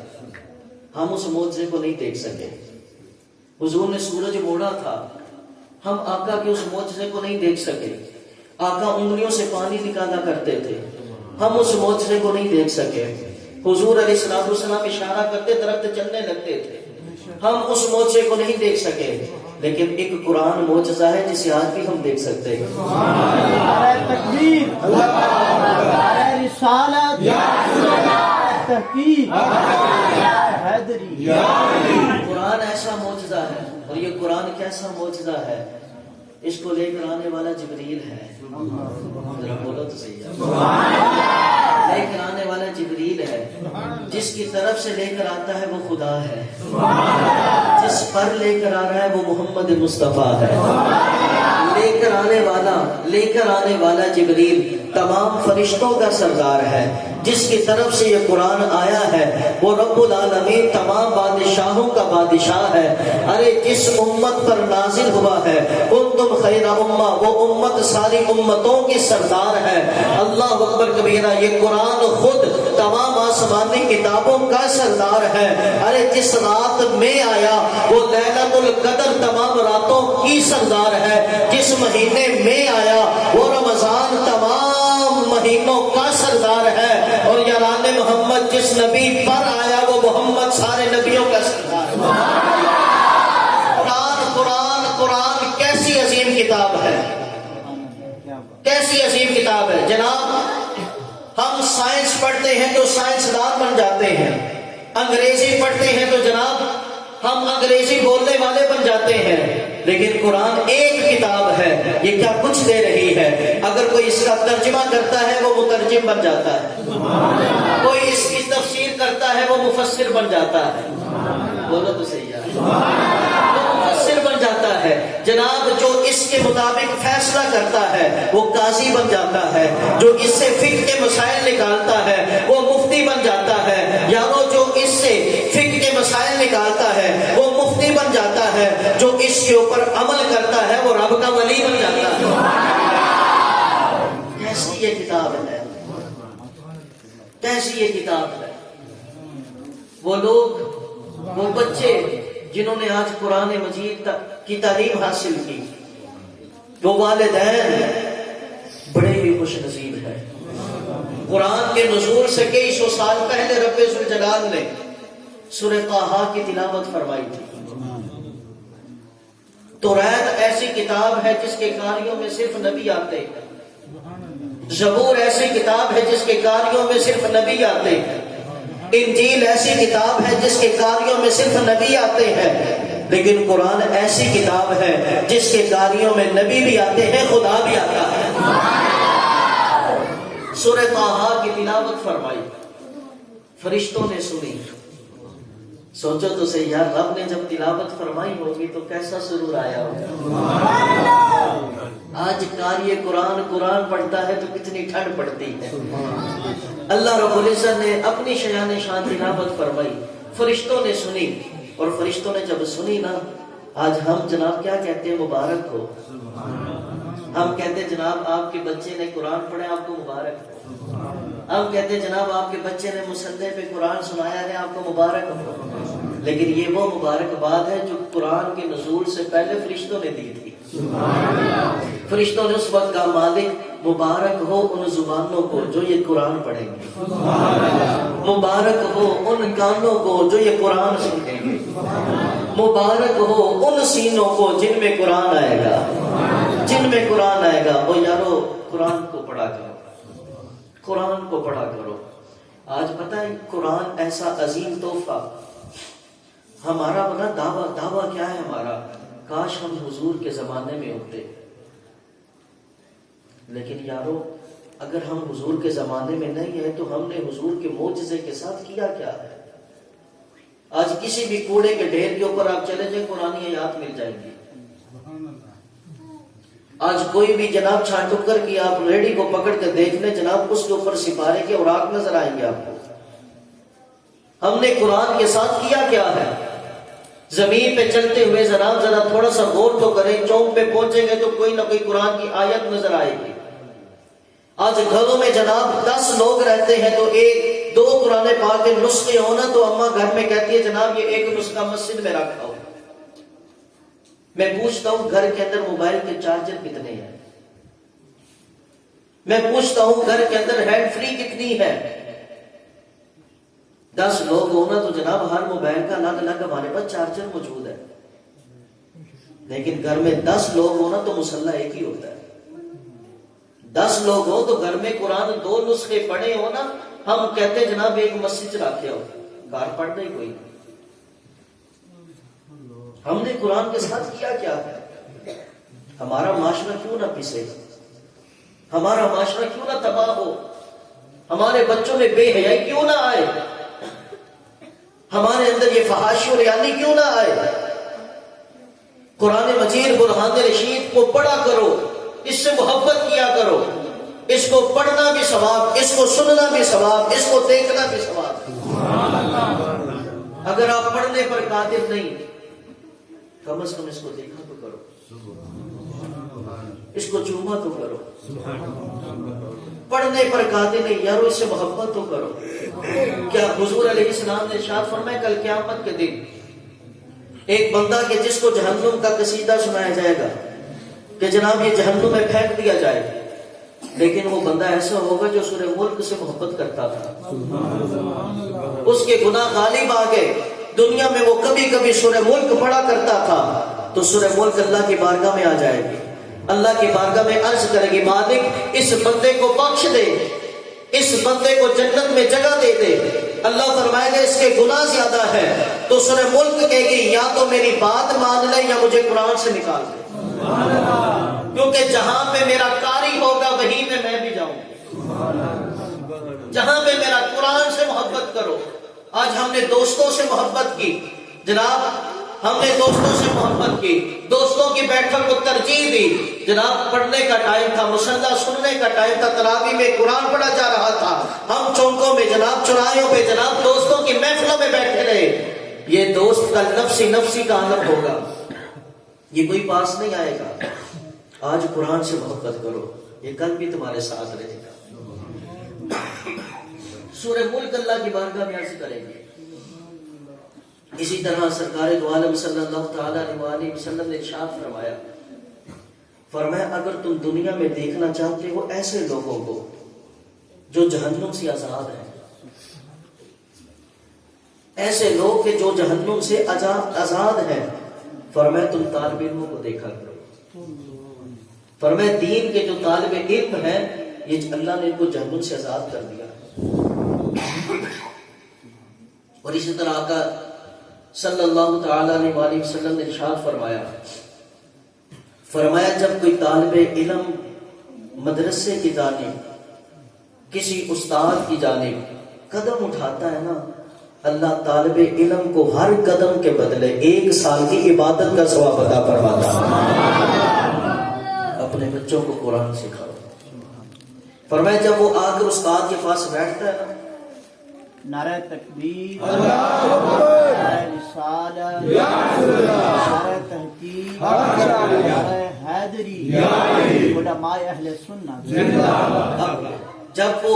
ہم اس معجزے کو نہیں دیکھ سکے. حضور نے سورج موڑا تھا، ہم آقا کے اس معجزے کو نہیں دیکھ سکے. آقا انگلیوں سے پانی نکالا کرتے تھے، ہم اس معجزے کو نہیں دیکھ سکے. حضور علیہ السلام اشارہ کرتے درخت چلنے لگتے تھے، ہم اس معجزے کو نہیں دیکھ سکے. لیکن ایک قرآن معجزہ ہے جسے آج بھی ہم دیکھ سکتے ہیں. قرآن ایسا معجزہ ہے. اور یہ قرآن کیسا معجزہ ہے؟ اس کو لے کر آنے والا جبریل ہے. ذرا بولو تو صحیح. لے کر آنے والا جبریل ہے، جس کی طرف سے لے کر آتا ہے وہ خدا ہے، جس پر لے کر آ رہا ہے وہ محمد مصطفیٰ ہے. لے کر آنے والا جبریل تمام فرشتوں کا سردار ہے. جس کی طرف سے یہ قرآن آیا ہے وہ رب العالمین تمام بادشاہوں کا بادشاہ ہے. ارے جس امت پر نازل ہوا ہے کنتم خیر امہ، وہ امت ساری امتوں کی سردار ہے. اللہ اکبر کبیرہ. یہ قرآن خود تمام آسمانی کتابوں کا سردار ہے. ارے جس رات میں آیا وہ لیلۃ القدر تمام راتوں کی سردار ہے. جس مہینے میں آیا وہ رمضان تمام مہینوں کا سردار ہے. اور یاران محمد جس نبی پر آیا وہ محمد سارے نبیوں کا سردار ہے. قرآن کیسی عظیم کتاب ہے، کیسی عظیم کتاب ہے. جناب ہم سائنس پڑھتے ہیں تو سائنسدان بن جاتے ہیں، انگریزی پڑھتے ہیں تو جناب ہم انگریزی بولنے والے بن جاتے ہیں. لیکن قرآن ایک کتاب ہے، یہ کیا کچھ دے رہی ہے. اگر کوئی اس کا ترجمہ کرتا ہے وہ مترجم بن جاتا ہے، کوئی اس کی تفسیر کرتا ہے وہ مفسر بن جاتا ہے. بولو تو صحیح ہے. وہ مفسر بن جاتا ہے. جناب جو اس کے مطابق فیصلہ کرتا ہے وہ قاضی بن جاتا ہے. جو اس سے فقہ کے مسائل نکالتا ہے وہ مفتی بن جاتا ہے. یارو جو اس سے فقہ کے مسائل نکالتا ہے وہ مفتی بن جاتا ہے. جو اس کے اوپر عمل کرتا ہے وہ رب کا ولی بن جاتا ہے. کتاب ہے، کیسی یہ کتاب ہے۔ وہ لوگ، وہ بچے جنہوں نے آج قرآن مجید کی تعلیم حاصل کی، وہ والدین بڑے ہی خوش نصیب ہیں۔ قرآن کے نزول سے کئی سو سال پہلے رب ذوالجلال نے سورہ طٰہٰ کی تلاوت فرمائی تھی۔ توریت ایسی کتاب ہے جس کے قاریوں میں صرف نبی آتے ہیں، زبور ایسی کتاب ہے جس کے قاریوں میں صرف نبی آتے ہیں، انجیل ایسی کتاب ہے جس کے قاریوں میں صرف نبی آتے ہیں، لیکن قرآن ایسی کتاب ہے جس کے قاریوں میں نبی بھی آتے ہیں، خدا بھی آتا ہے۔ سورہ طٰہٰ کی تلاوت فرمائی، فرشتوں نے سنی۔ سوچو تو صحیح یار، رب نے جب تلاوت فرمائی ہوگی تو کیسا سرور آیا ہوگا۔ آج قاری قرآن قرآن پڑھتا ہے تو کتنی ٹھنڈ پڑتی ہے۔ اللہ رب العزت نے اپنی شان شان تلاوت فرمائی، فرشتوں نے سنی، اور فرشتوں نے جب سنی نا، آج ہم جناب کیا کہتے ہیں؟ مبارک ہو۔ ہم کہتے ہیں جناب آپ کے بچے نے قرآن پڑھے، آپ کو مبارک ہو۔ ہم کہتے ہیں جناب آپ کے بچے نے مصلی پہ قرآن سنایا ہے، آپ کو مبارک ہو۔ لیکن یہ وہ مبارکباد ہے جو قرآن کے نزول سے پہلے فرشتوں نے دی تھی۔ فرشتوں نے اس وقت کہا مالک مبارک ہو ان زبانوں کو جو یہ قرآن پڑھیں گے، مبارک ہو ان کانوں کو جو یہ قرآن سنیں گے، مبارک ہو ان سینوں کو جن میں قرآن آئے گا، جن میں قرآن آئے گا۔ وہ یارو قرآن کو پڑھا کرو، قرآن کو پڑھا کرو۔ آج پتہ ہے قرآن ایسا عظیم تحفہ، ہمارا بنا دعویٰ کیا ہے ہمارا؟ کاش ہم حضور کے زمانے میں ہوتے۔ لیکن یارو اگر ہم حضور کے زمانے میں نہیں ہیں تو ہم نے حضور کے معجزے کے ساتھ کیا کیا ہے؟ آج کسی بھی کوڑے کے ڈھیر کے اوپر آپ چلے جائیں قرآن آیات مل جائیں گی۔ آج کوئی بھی جناب چھانٹکر کی آپ ریڑھی کو پکڑ کے دیکھ لیں جناب، اس کے اوپر سپارے کے اوراق نظر آئیں گے آپ کو۔ ہم نے قرآن کے ساتھ کیا کیا ہے؟ زمین پہ چلتے ہوئے جناب ذرا تھوڑا سا غور تو کریں، چوک پہ پہنچیں گے تو کوئی نہ کوئی قرآن کی آیت نظر آئے گی۔ آج گھروں میں جناب 10 لوگ رہتے ہیں تو 1-2 قرآن پاک کے نسخے ہونا تو اماں گھر میں کہتی ہے جناب یہ ایک نسخہ مسجد میں رکھا ہو۔ میں پوچھتا ہوں گھر کے اندر موبائل کے چارجر کتنے ہیں؟ میں پوچھتا ہوں گھر کے اندر ہینڈ فری کتنی ہے؟ 10 لوگ ہونا تو جناب ہر موبائل کا الگ الگ ہمارے پاس چارجر موجود ہے، لیکن گھر میں 10 لوگ ہونا تو مصلی ایک ہی ہوتا ہے۔ 10 لوگ ہو تو گھر میں قرآن 2 نسخے پڑھے ہو نا، ہم کہتے جناب ایک مسجد رکھے ہو، گھر پڑھنا ہی کوئی نہیں۔ ہم نے قرآن کے ساتھ کیا کیا ہے؟ ہمارا معاشرہ کیوں نہ پسے، ہمارا معاشرہ کیوں نہ تباہ ہو، ہمارے بچوں میں بے حیائی کیوں نہ آئے، ہمارے اندر یہ فحاشی و ریانی کیوں نہ آئے؟ قرآن مجید برہان رشید کو پڑھا کرو، اس سے محبت کیا کرو، اس کو پڑھنا بھی ثواب، اس کو سننا بھی ثواب، اس کو دیکھنا بھی ثواب۔ اگر آپ پڑھنے پر قادر نہیں، کم از کم اس کو دیکھا تو کرو، اس کو چوما تو کرو۔ پڑھنے پر قادر نہیں یارو، اس سے محبت تو کرو۔ کیا حضور علیہ السلام نے ارشاد فرمایا کل قیامت کے دن ایک بندہ کہ جس کو جہنم کا قصیدہ سنایا جائے گا کہ جناب یہ جہنم میں پھینک دیا جائے، لیکن وہ بندہ ایسا ہوگا جو سورہ ملک سے محبت کرتا تھا، اس کے گناہ غالب آ گئے، دنیا میں وہ کبھی کبھی سورہ ملک پڑھا کرتا تھا تو سورہ ملک اللہ کی بارگاہ میں آ جائے گی، اللہ کی بارگاہ میں عرض کرے گی مالک اس بندے کو بخش دے، اس بندے کو جنت میں جگہ دے دے۔ اللہ فرمائے گا اس کے گناہ زیادہ ہے تو سورہ ملک کہے گی یا تو میری بات مان لے یا مجھے قرآن سے نکال دے، کیونکہ جہاں پہ میرا قاری ہوگا وہیں پہ میں بھی جاؤں گا۔ جہاں پہ میرا قرآن سے محبت کرو۔ آج ہم نے دوستوں سے محبت کی جناب، ہم نے دوستوں سے محبت کی، دوستوں کی بیٹھک کو ترجیح دی جناب، پڑھنے کا ٹائم تھا، مصلی سننے کا ٹائم تھا، تراویح میں قرآن پڑھا جا رہا تھا، ہم چوکوں میں جناب، چوراہوں پہ جناب دوستوں کی محفلوں میں بیٹھے رہے۔ یہ دوست کل نفسی نفسی کا عالم ہوگا، یہ کوئی پاس نہیں آئے گا۔ آج قرآن سے محبت کرو، یہ کل بھی تمہارے ساتھ رہے گا۔ سورہ ملک اللہ کی بارگاہ میں عرض کریں گے. اسی طرح سرکار دو عالم صلی اللہ تعالی علیہ وسلم نے ارشاد فرمایا اگر تم دنیا میں دیکھنا چاہتے ہو ایسے لوگوں کو جو جہنم سے آزاد ہیں، ایسے لوگ کہ جو جہنم سے آزاد ہیں، فرمایا تم طالب علموں کو دیکھا کرو. فرمایا دین کے جو طالب علم ہیں یہ اللہ نے ان کو جہنم سے آزاد کر دیا. اور اسی طرح آقا صلی اللہ تعالی علیہ وسلم نے ارشاد فرمایا جب کوئی طالب علم مدرسے کی جانب کسی استاد کی جانب قدم اٹھاتا ہے نا، اللہ طالب علم کو ہر قدم کے بدلے 1 سال کی عبادت کا ثواب عطا فرماتا ہے. اپنے بچوں کو قرآن سکھاؤ. فرمایا جب وہ آ کر استاد کے پاس بیٹھتا ہے نا، نعرہ تکبیر، نعرہ رسالت، نعرہ تحقیق، نعرہ حیدری، علماء اہل سنت. جب وہ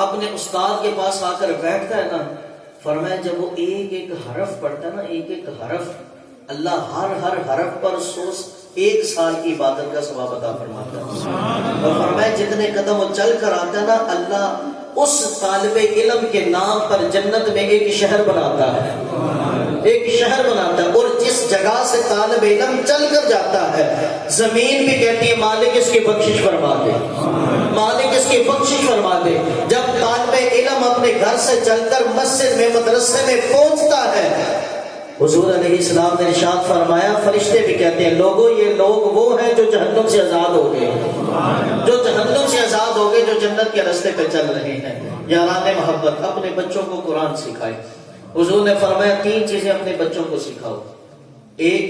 اپنے استاد کے پاس آ کر بیٹھتا ہے نا، فرمایا جب وہ ایک ایک حرف پڑھتا ہے نا، ایک ایک حرف، اللہ ہر حرف پر 1 سال کی عبادت کا ثواب عطا فرماتا ہے. اور فرمایا جتنے قدم وہ چل کر آتا ہے نا، اللہ اس طالب علم کے نام پر جنت میں ایک شہر بناتا ہے، ایک شہر بناتا ہے. اور جس جگہ سے طالب علم چل کر جاتا ہے، زمین بھی کہتی ہے مالک اس کی بخشش فرما دے، مالک اس کی بخشش فرما دے. جب طالب علم اپنے گھر سے چل کر مسجد میں مدرسے میں پہنچتا ہے، حضور علیہ السلام نے ارشاد فرمایا فرشتے بھی کہتے ہیں لوگوں یہ لوگ وہ ہیں جو جہنم سے آزاد ہو گئے، جو جہنم سے آزاد ہو گئے، جو جنت کے راستے پہ چل رہے ہیں. یاران محبت اپنے بچوں کو قرآن سکھائے. حضور نے فرمایا 3 چیزیں اپنے بچوں کو سکھاؤ. 1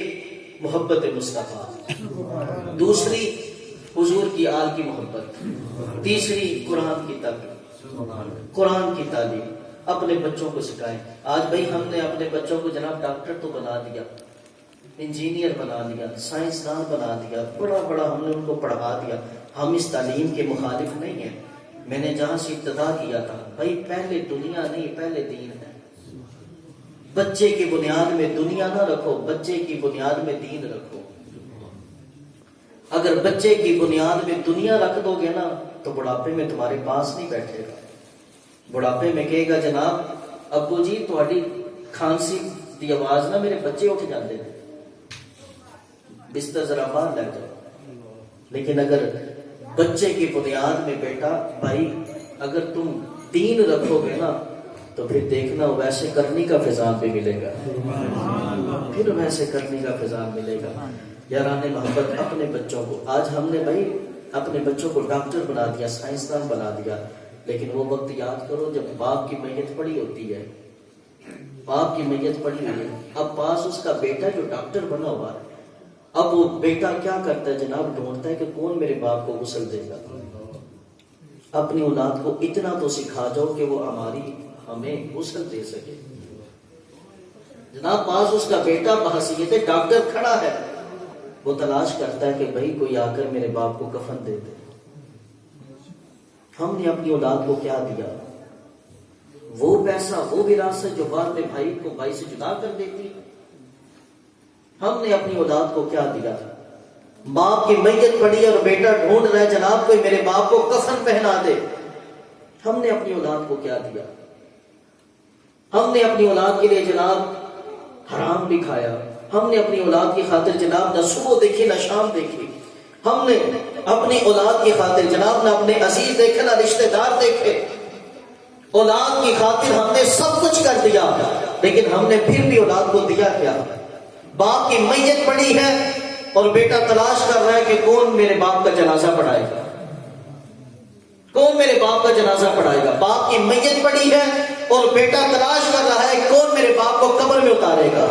محبت مصطفیٰ، دوسری حضور کی آل کی محبت، تیسری قرآن کی تعلیم. قرآن کی تعلیم اپنے بچوں کو سکھائیں. آج بھائی ہم نے اپنے بچوں کو جناب ڈاکٹر تو بنا دیا، انجینئر بنا دیا، سائنسدان بنا دیا، بڑا ہم نے ان کو پڑھا دیا. ہم اس تعلیم کے مخالف نہیں ہیں. میں نے جہاں سے ابتدا کیا تھا بھائی پہلے دنیا نہیں پہلے دین ہے. بچے کی بنیاد میں دنیا نہ رکھو، بچے کی بنیاد میں دین رکھو. اگر بچے کی بنیاد میں دنیا رکھ دو گے نا تو بڑھاپے میں تمہارے پاس نہیں بیٹھے گا. بڑھاپے میں کہے گا جناب ابو جی تھوڑی کھانسی دی آواز نہ میرے بچے اٹھ جاتے ہیں، بستر ذرا باہر لے جاؤ. لیکن اگر بچے کی بنیاد میں بیٹا بھائی اگر تم دین رکھو گے نا تو پھر دیکھنا ویسے کرنے کا فضان بھی ملے گا، پھر ویسے کرنے کا فضان ملے گا. یاران محبت اپنے بچوں کو، آج ہم نے بھائی اپنے بچوں کو ڈاکٹر بنا دیا، سائنسدان بنا دیا، لیکن وہ وقت یاد کرو جب باپ کی میت پڑی ہوتی ہے، باپ کی میت پڑی ہوئی ہے، اب پاس اس کا بیٹا جو ڈاکٹر بنا ہوا ہے، اب وہ بیٹا کیا کرتا ہے جناب، ڈھونڈتا ہے کہ کون میرے باپ کو غسل دے گا. اپنی اولاد کو اتنا تو سکھا جاؤ کہ وہ ہمیں غسل دے سکے. جناب پاس اس کا بیٹا بحیثیت ڈاکٹر کھڑا ہے، وہ تلاش کرتا ہے کہ بھائی کوئی آ کر میرے باپ کو کفن دے دے. ہم نے اپنی اولاد کو کیا دیا؟ وہ پیسہ، وہ وراثت جو بعد میں بھائی سے جدا کر دیتی. ہم نے اپنی اولاد کو کیا دیا؟ باپ کی میت پڑی اور بیٹا ڈھونڈ رہا ہے جناب کوئی میرے باپ کو کفن پہنا دے. ہم نے اپنی اولاد کو کیا دیا؟ ہم نے اپنی اولاد کے لیے جناب حرام بھی کھایا. ہم نے اپنی اولاد کی خاطر جناب نہ صبح دیکھی نہ شام دیکھی. ہم نے اپنی اولاد کی خاطر جناب نہ اپنے عزیز دیکھے نہ رشتہ دار دیکھے. اولاد کی خاطر ہم نے سب کچھ کر دیا، لیکن ہم نے پھر بھی اولاد کو دیا کیا؟ باپ کی میت پڑی ہے اور بیٹا تلاش کر رہا ہے کہ کون میرے باپ کا جنازہ پڑھائے گا، کون میرے باپ کا جنازہ پڑھائے گا. باپ کی میت پڑی ہے اور بیٹا تلاش کر رہا ہے کون میرے باپ کو قبر میں اتارے گا.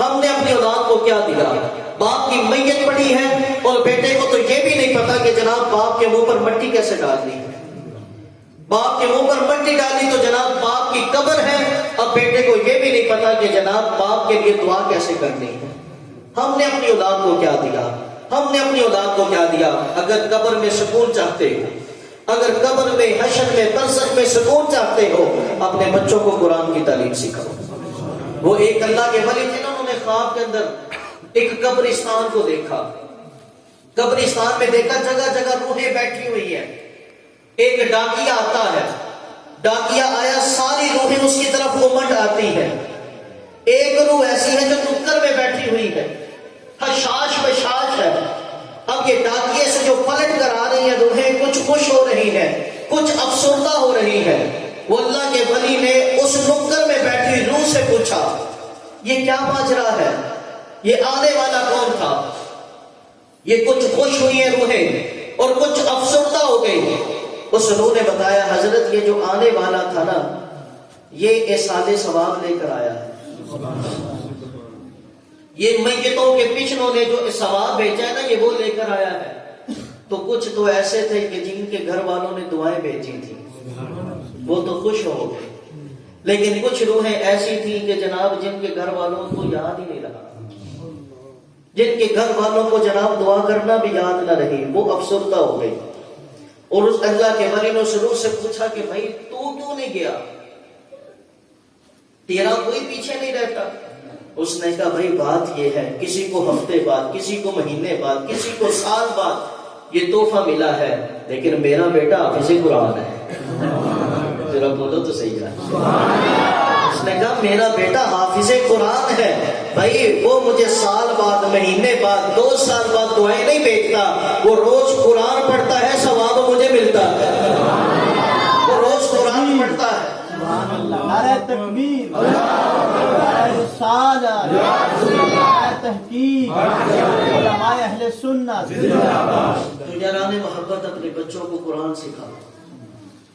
ہم نے اپنی اولاد کو کیا دیا؟ باپ کی میت پڑی ہے اور بیٹے کو تو یہ بھی نہیں پتا کہ جناب باپ کے منہ پر مٹی کیسے ڈالنی ہے. باپ کے منہ پر مٹی ڈالی تو جناب باپ کی قبر ہے، اب بیٹے کو یہ بھی نہیں پتا کہ جناب باپ کے لیے دعا کیسے کرنی ہے. ہم نے اپنی اولاد کو کیا دیا؟ ہم نے اپنی اولاد کو کیا دیا؟ اگر قبر میں سکون چاہتے ہو، اگر قبر میں، حشر میں، برزخ میں سکون چاہتے ہو، اپنے بچوں کو قرآن کی تعلیم سکھاؤ۔ وہ ایک اللہ کے ولی تھے نا، انہوں نے خواب کے اندر ایک قبرستان کو دیکھا۔ قبرستان میں دیکھا جگہ جگہ روحیں بیٹھی ہوئی ہیں۔ ایک ڈاکیا آتا ہے، ڈاکیا آیا، ساری روحیں اس کی طرف امٹ آتی ہے۔ ایک روح ایسی ہے جو نکر میں بیٹھی ہوئی ہے، حشاش بشاش ہے۔ اب یہ ڈاکیے سے جو پلٹ کر آ رہی ہیں روحیں، کچھ خوش ہو رہی ہیں، کچھ افسردہ ہو رہی ہیں۔ وہ اللہ کے ولی نے اس نکر میں بیٹھی روح سے پوچھا، یہ کیا ماجرا ہے؟ یہ آنے والا کون تھا؟ یہ کچھ خوش ہوئی ہیں روحیں اور کچھ افسردہ ہو گئی۔ اس روح نے بتایا، حضرت یہ جو آنے والا تھا نا، یہ احسان ثواب لے کر آیا ہے۔ یہ میتوں کے پچھلوں نے جو ثواب بھیجا ہے نا، یہ وہ لے کر آیا ہے۔ تو کچھ تو ایسے تھے کہ جن کے گھر والوں نے دعائیں بھیجی تھی، وہ تو خوش ہو گئے، لیکن کچھ روحیں ایسی تھیں کہ جناب جن کے گھر والوں کو یاد ہی نہیں رہا، جن کے گھر والوں کو جناب دعا کرنا بھی یاد نہ رہی، وہ افسردہ ہو گئی۔ اور اس اللہ کے ولی نے اس روح سے پوچھا کہ بھائی تو کیوں نہیں گیا؟ تیرا کوئی پیچھے نہیں رہتا۔ اس نے کہا بھائی بات یہ ہے، کسی کو ہفتے بعد، کسی کو مہینے بعد، کسی کو سال بعد یہ تحفہ ملا ہے، لیکن میرا بیٹا حافظ قرآن ہے۔ ذرا بولو تو صحیح ہے۔ اس نے کہا میرا بیٹا حافظ قرآن ہے، بھائی وہ مجھے سال بعد، مہینے بعد، 2 سال بعد دعائیں نہیں بھیجتا، وہ روز قرآن پڑھتا ہے، ثواب مجھے ملتا ہے۔ وہ روز قرآن پڑھتا ہے۔ نعرہ تکبیر، نعرہ رسالت، نعرہ تحقیق، علماء اہل سنت۔ تو یاران محبت اپنے بچوں کو قرآن سکھاؤ،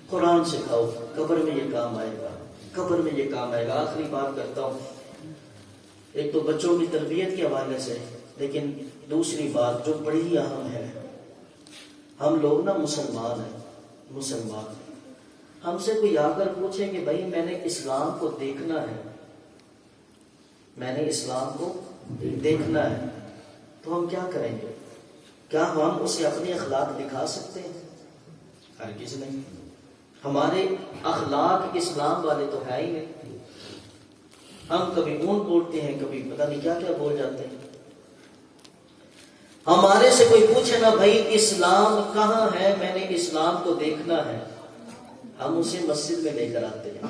قرآن سکھاؤ، قبر میں یہ کام آئے گا، قبر میں یہ کام آئے گا۔ آخری بات کرتا ہوں، ایک تو بچوں کی تربیت کے حوالے سے، لیکن دوسری بات جو بڑی اہم ہے، ہم لوگ نا مسلمان ہیں، مسلمان، ہم سے کوئی آ کر پوچھے کہ بھائی میں نے اسلام کو دیکھنا ہے، میں نے اسلام کو دیکھنا ہے، تو ہم کیا کریں گے؟ کیا ہم اسے اپنے اخلاق دکھا سکتے ہیں؟ ہرگز نہیں۔ ہمارے اخلاق اسلام والے تو ہے ہی نہیں۔ ہم کبھی اونٹ بولتے ہیں، کبھی پتہ نہیں کیا کیا بول جاتے ہیں۔ ہمارے سے کوئی پوچھے نا بھائی اسلام کہاں ہے، میں نے اسلام کو دیکھنا ہے، ہم اسے مسجد میں لے کر آتے ہیں۔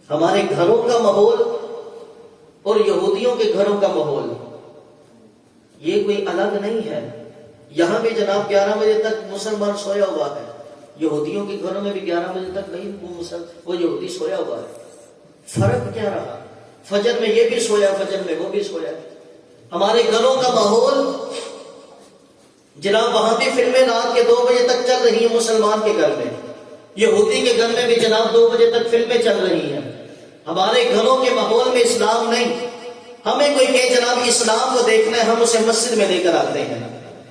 ہمارے گھروں کا ماحول اور یہودیوں کے گھروں کا ماحول یہ کوئی الگ نہیں ہے۔ یہاں بھی جناب 11 بجے تک مسلمان سویا ہوا ہے، یہودیوں کے گھروں میں بھی 11 بجے تک نہیں، وہ یہودی سویا ہوا ہے۔ فرق کیا رہا؟ فجر میں یہ بھی سویا، فجر میں وہ بھی سویا۔ ہمارے گھروں کا ماحول جناب، وہاں بھی فلمیں رات کے 2 بجے تک چل رہی ہیں مسلمان کے گھر میں، یہودی کے گھر میں بھی جناب 2 بجے تک فلمیں چل رہی ہیں۔ ہمارے گھروں کے ماحول میں اسلام نہیں۔ ہمیں کوئی کہے جناب اسلام کو دیکھنا ہے، ہم اسے مسجد میں لے کر آتے ہیں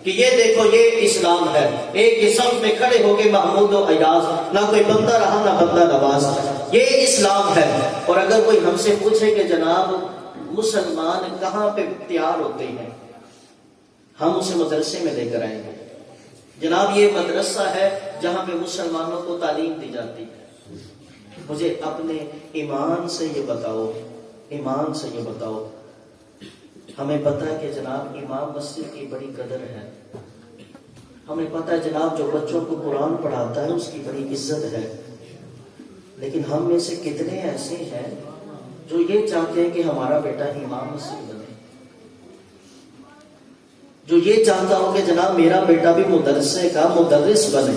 کہ یہ دیکھو یہ اسلام ہے۔ ایک ہی صف میں کھڑے ہو کے محمود و ایاز، نہ کوئی بندہ رہا نہ بندہ نواز، یہ اسلام ہے۔ اور اگر کوئی ہم سے پوچھے کہ جناب مسلمان کہاں پہ تیار ہوتے ہیں، ہم اسے مدرسے میں لے کر آئیں گے۔ جناب یہ مدرسہ ہے جہاں پہ مسلمانوں کو تعلیم دی جاتی ہے۔ مجھے اپنے ایمان سے یہ بتاؤ، ایمان سے یہ بتاؤ، ہمیں پتہ ہے کہ جناب امام مسجد کی بڑی قدر ہے، ہمیں پتہ ہے جناب جو بچوں کو قرآن پڑھاتا ہے اس کی بڑی عزت ہے، لیکن ہم میں سے کتنے ایسے ہیں جو یہ چاہتے ہیں کہ ہمارا بیٹا امام مسجد بنے، جو یہ چاہتا ہو کہ جناب میرا بیٹا بھی مدرسے کا مدرس بنے؟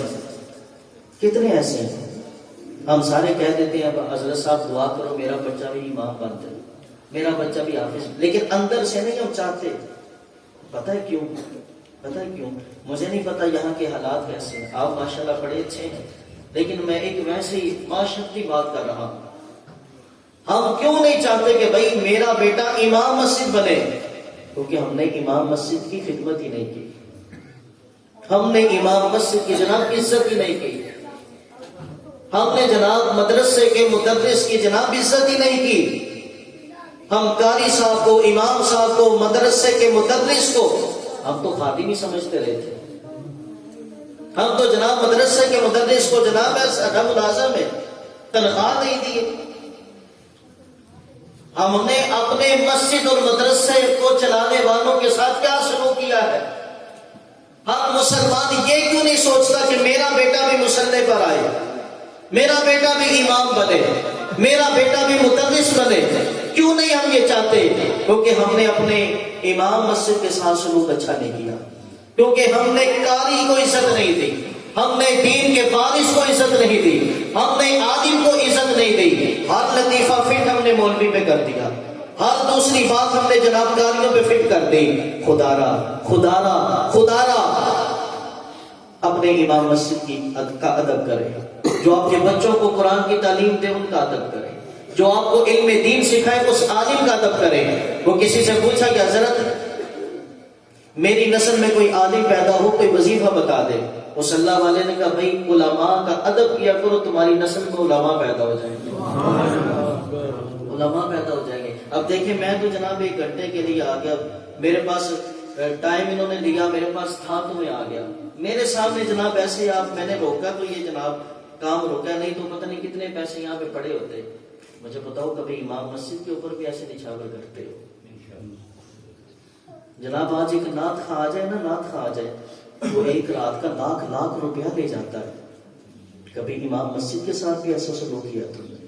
کتنے ایسے ہیں؟ ہم سارے کہہ دیتے ہیں حضرت صاحب دعا کرو میرا بچہ بھی امام بن جائے، میرا بچہ بھی حافظ، لیکن اندر سے نہیں ہم چاہتے۔ پتہ ہے کیوں؟ پتہ ہے کیوں؟ مجھے نہیں پتا یہاں کے حالات کیسے ہیں، آپ ماشاءاللہ بڑے اچھے ہیں، لیکن میں ایک ویسے ہی معاشرت کی بات کر رہا ہوں۔ ہم کیوں نہیں چاہتے کہ بھائی میرا بیٹا امام مسجد بنے؟ کیونکہ ہم نے امام مسجد کی خدمت ہی نہیں کی، ہم نے امام مسجد کی جناب عزت ہی نہیں کی، ہم نے جناب مدرسے کے مدرس کی جناب عزت ہی نہیں کی۔ ہم قاری صاحب کو، امام صاحب کو، مدرسے کے مدرس کو ہم تو خادم ہی سمجھتے رہے تھے، ہم تو جناب مدرسے کے مدرس کو جناب ایسا ملازم ہے، تنخواہ نہیں دیے. ہم نے اپنے مسجد اور مدرسے کو چلانے والوں کے ساتھ کیا سلوک کیا ہے؟ ہر مسلمان یہ کیوں نہیں سوچتا کہ میرا بیٹا بھی مصلی پر آئے، میرا بیٹا بھی امام بنے، میرا بیٹا بھی مدرس بنے؟ کیوں نہیں ہم یہ چاہتے؟ کیونکہ ہم نے اپنے امام مسجد کے ساتھ سلوک اچھا نہیں کیا، کیونکہ ہم نے قاری کو عزت نہیں دی، ہم نے دین کے فارس کو عزت نہیں دی، ہم نے عالم کو عزت نہیں دی. ہر لطیفہ فٹ ہم نے مولوی پہ کر دیا، ہر دوسری بات ہم نے جناب قاریوں پہ فٹ کر دی. خدا را اپنے امام مسجد کا ادب کرے، جو آپ کے بچوں کو قرآن کی تعلیم دے ان کا ادب کرے، جو آپ کو علم دین سکھائے اس عالم کا ادب کرے. وہ کسی سے پوچھا کہ حضرت میری نسل میں کوئی عالم پیدا ہو، کوئی وظیفہ بتا دے. اس اللہ والے نے کہا بھائی علماء کا ادب کیا کرو، تمہاری نسل میں علماء پیدا ہو جائیں گے، علماء پیدا ہو جائیں گے. اب دیکھیں میں تو جناب 1 گھنٹے کے لیے آ گیا، میرے پاس ٹائم انہوں نے لیا، میرے پاس تھا تو میں آ گیا. میرے سامنے جناب ایسے میں نے روکا تو یہ جناب کام روکا، نہیں تو پتہ نہیں کتنے پیسے یہاں پہ پڑے ہوتے. مجھے بتاؤ کبھی امام مسجد کے اوپر بھی ایسے نچھاور کرتے ہو؟ جناب آج ایک نعت خواہ آ جائے نا، نعت خواہ آ جائے، وہ ایک رات کا لاکھ روپیہ لے جاتا ہے. کبھی امام مسجد کے ساتھ بھی ایسا سلوک کیا تم نے؟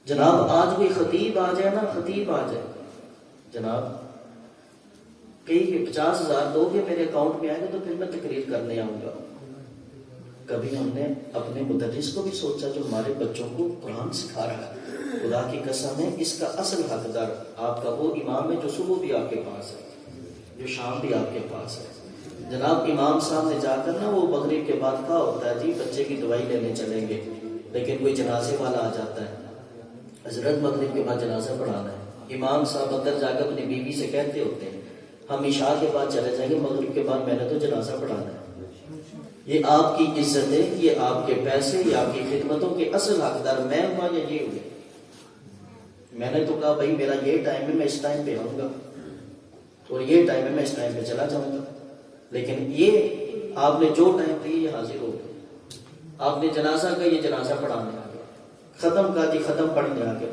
جناب آج کوئی خطیب آ جائے نا، خطیب آ جائے جناب کئی 50,000 لوگ میرے اکاؤنٹ میں آئے گا تو پھر میں تقریر کرنے آؤں گا. کبھی ہم نے اپنے مدرس کو بھی سوچا جو ہمارے بچوں کو قرآن سکھا رہا ہے؟ خدا کی قسم ہے اس کا اصل حقدار آپ کا وہ امام ہے جو صبح بھی آپ کے پاس ہے، جو شام بھی آپ کے پاس ہے. جناب امام صاحب نے جا کر نا وہ مغرب کے بعد کہا ہوتا ہے جی بچے کی دوائی لینے چلیں گے، لیکن کوئی جنازے والا آ جاتا ہے، حضرت مغرب کے بعد جنازہ پڑھانا ہے. امام صاحب اندر جا کر اپنی بیوی سے کہتے ہوتے ہیں ہم عشاء کے بعد چلے جائیں گے، مغرب کے بعد میں نے تو جنازہ پڑھانا ہے. یہ آپ کی عزت ہے، یہ آپ کے پیسے، یہ آپ کی خدمتوں کے اصل حقدار میں ہوں یا یہ ہوئے. میں نے تو کہا بھائی میرا یہ ٹائم ہے میں اس ٹائم پہ آؤں گا، اور یہ ٹائم ہے میں اس ٹائم پہ چلا جاؤں گا. لیکن یہ آپ نے جو ٹائم پہ یہ حاضر ہو گئے، آپ نے جنازہ کا یہ جنازہ پڑھانے آ گیا، ختم کا جی ختم پڑھنے آ گئے،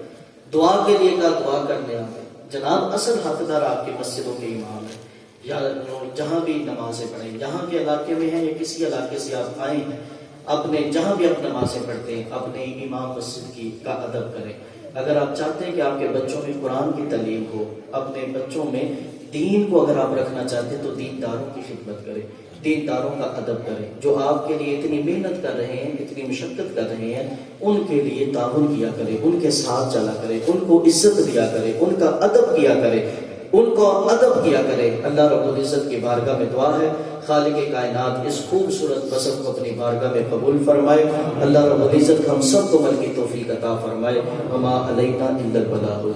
دعا کے لیے کا دعا کرنے آ گئے. جناب اصل حقدار آپ کی مسجدوں کے امام ہیں، یا جہاں بھی نمازیں پڑھیں، جہاں کے علاقے میں ہیں یا کسی علاقے سے آپ آئے ہیں، اپنے جہاں بھی آپ نمازیں پڑھتے ہیں اپنے امام مسجد کا ادب کریں. اگر آپ چاہتے ہیں کہ آپ کے بچوں میں قرآن کی تعلیم ہو، اپنے بچوں میں دین کو اگر آپ رکھنا چاہتے ہیں تو دینداروں کی خدمت کریں، دینداروں کا ادب کریں. جو آپ کے لیے اتنی محنت کر رہے ہیں، اتنی مشقت کر رہے ہیں، ان کے لیے تعاون کیا کریں، ان کے ساتھ چلا کریں، ان کو عزت دیا کریں، ان کا ادب کیا کریں، ان کو ادب کیا کرے. اللہ رب العزت کی بارگاہ میں دعا ہے خالق کائنات اس خوبصورت بسط کو اپنی بارگاہ میں قبول فرمائے. اللہ رب العزت ہم سب کو عمل کی توفیق عطا فرمائے. وما علینا الا البلاغ.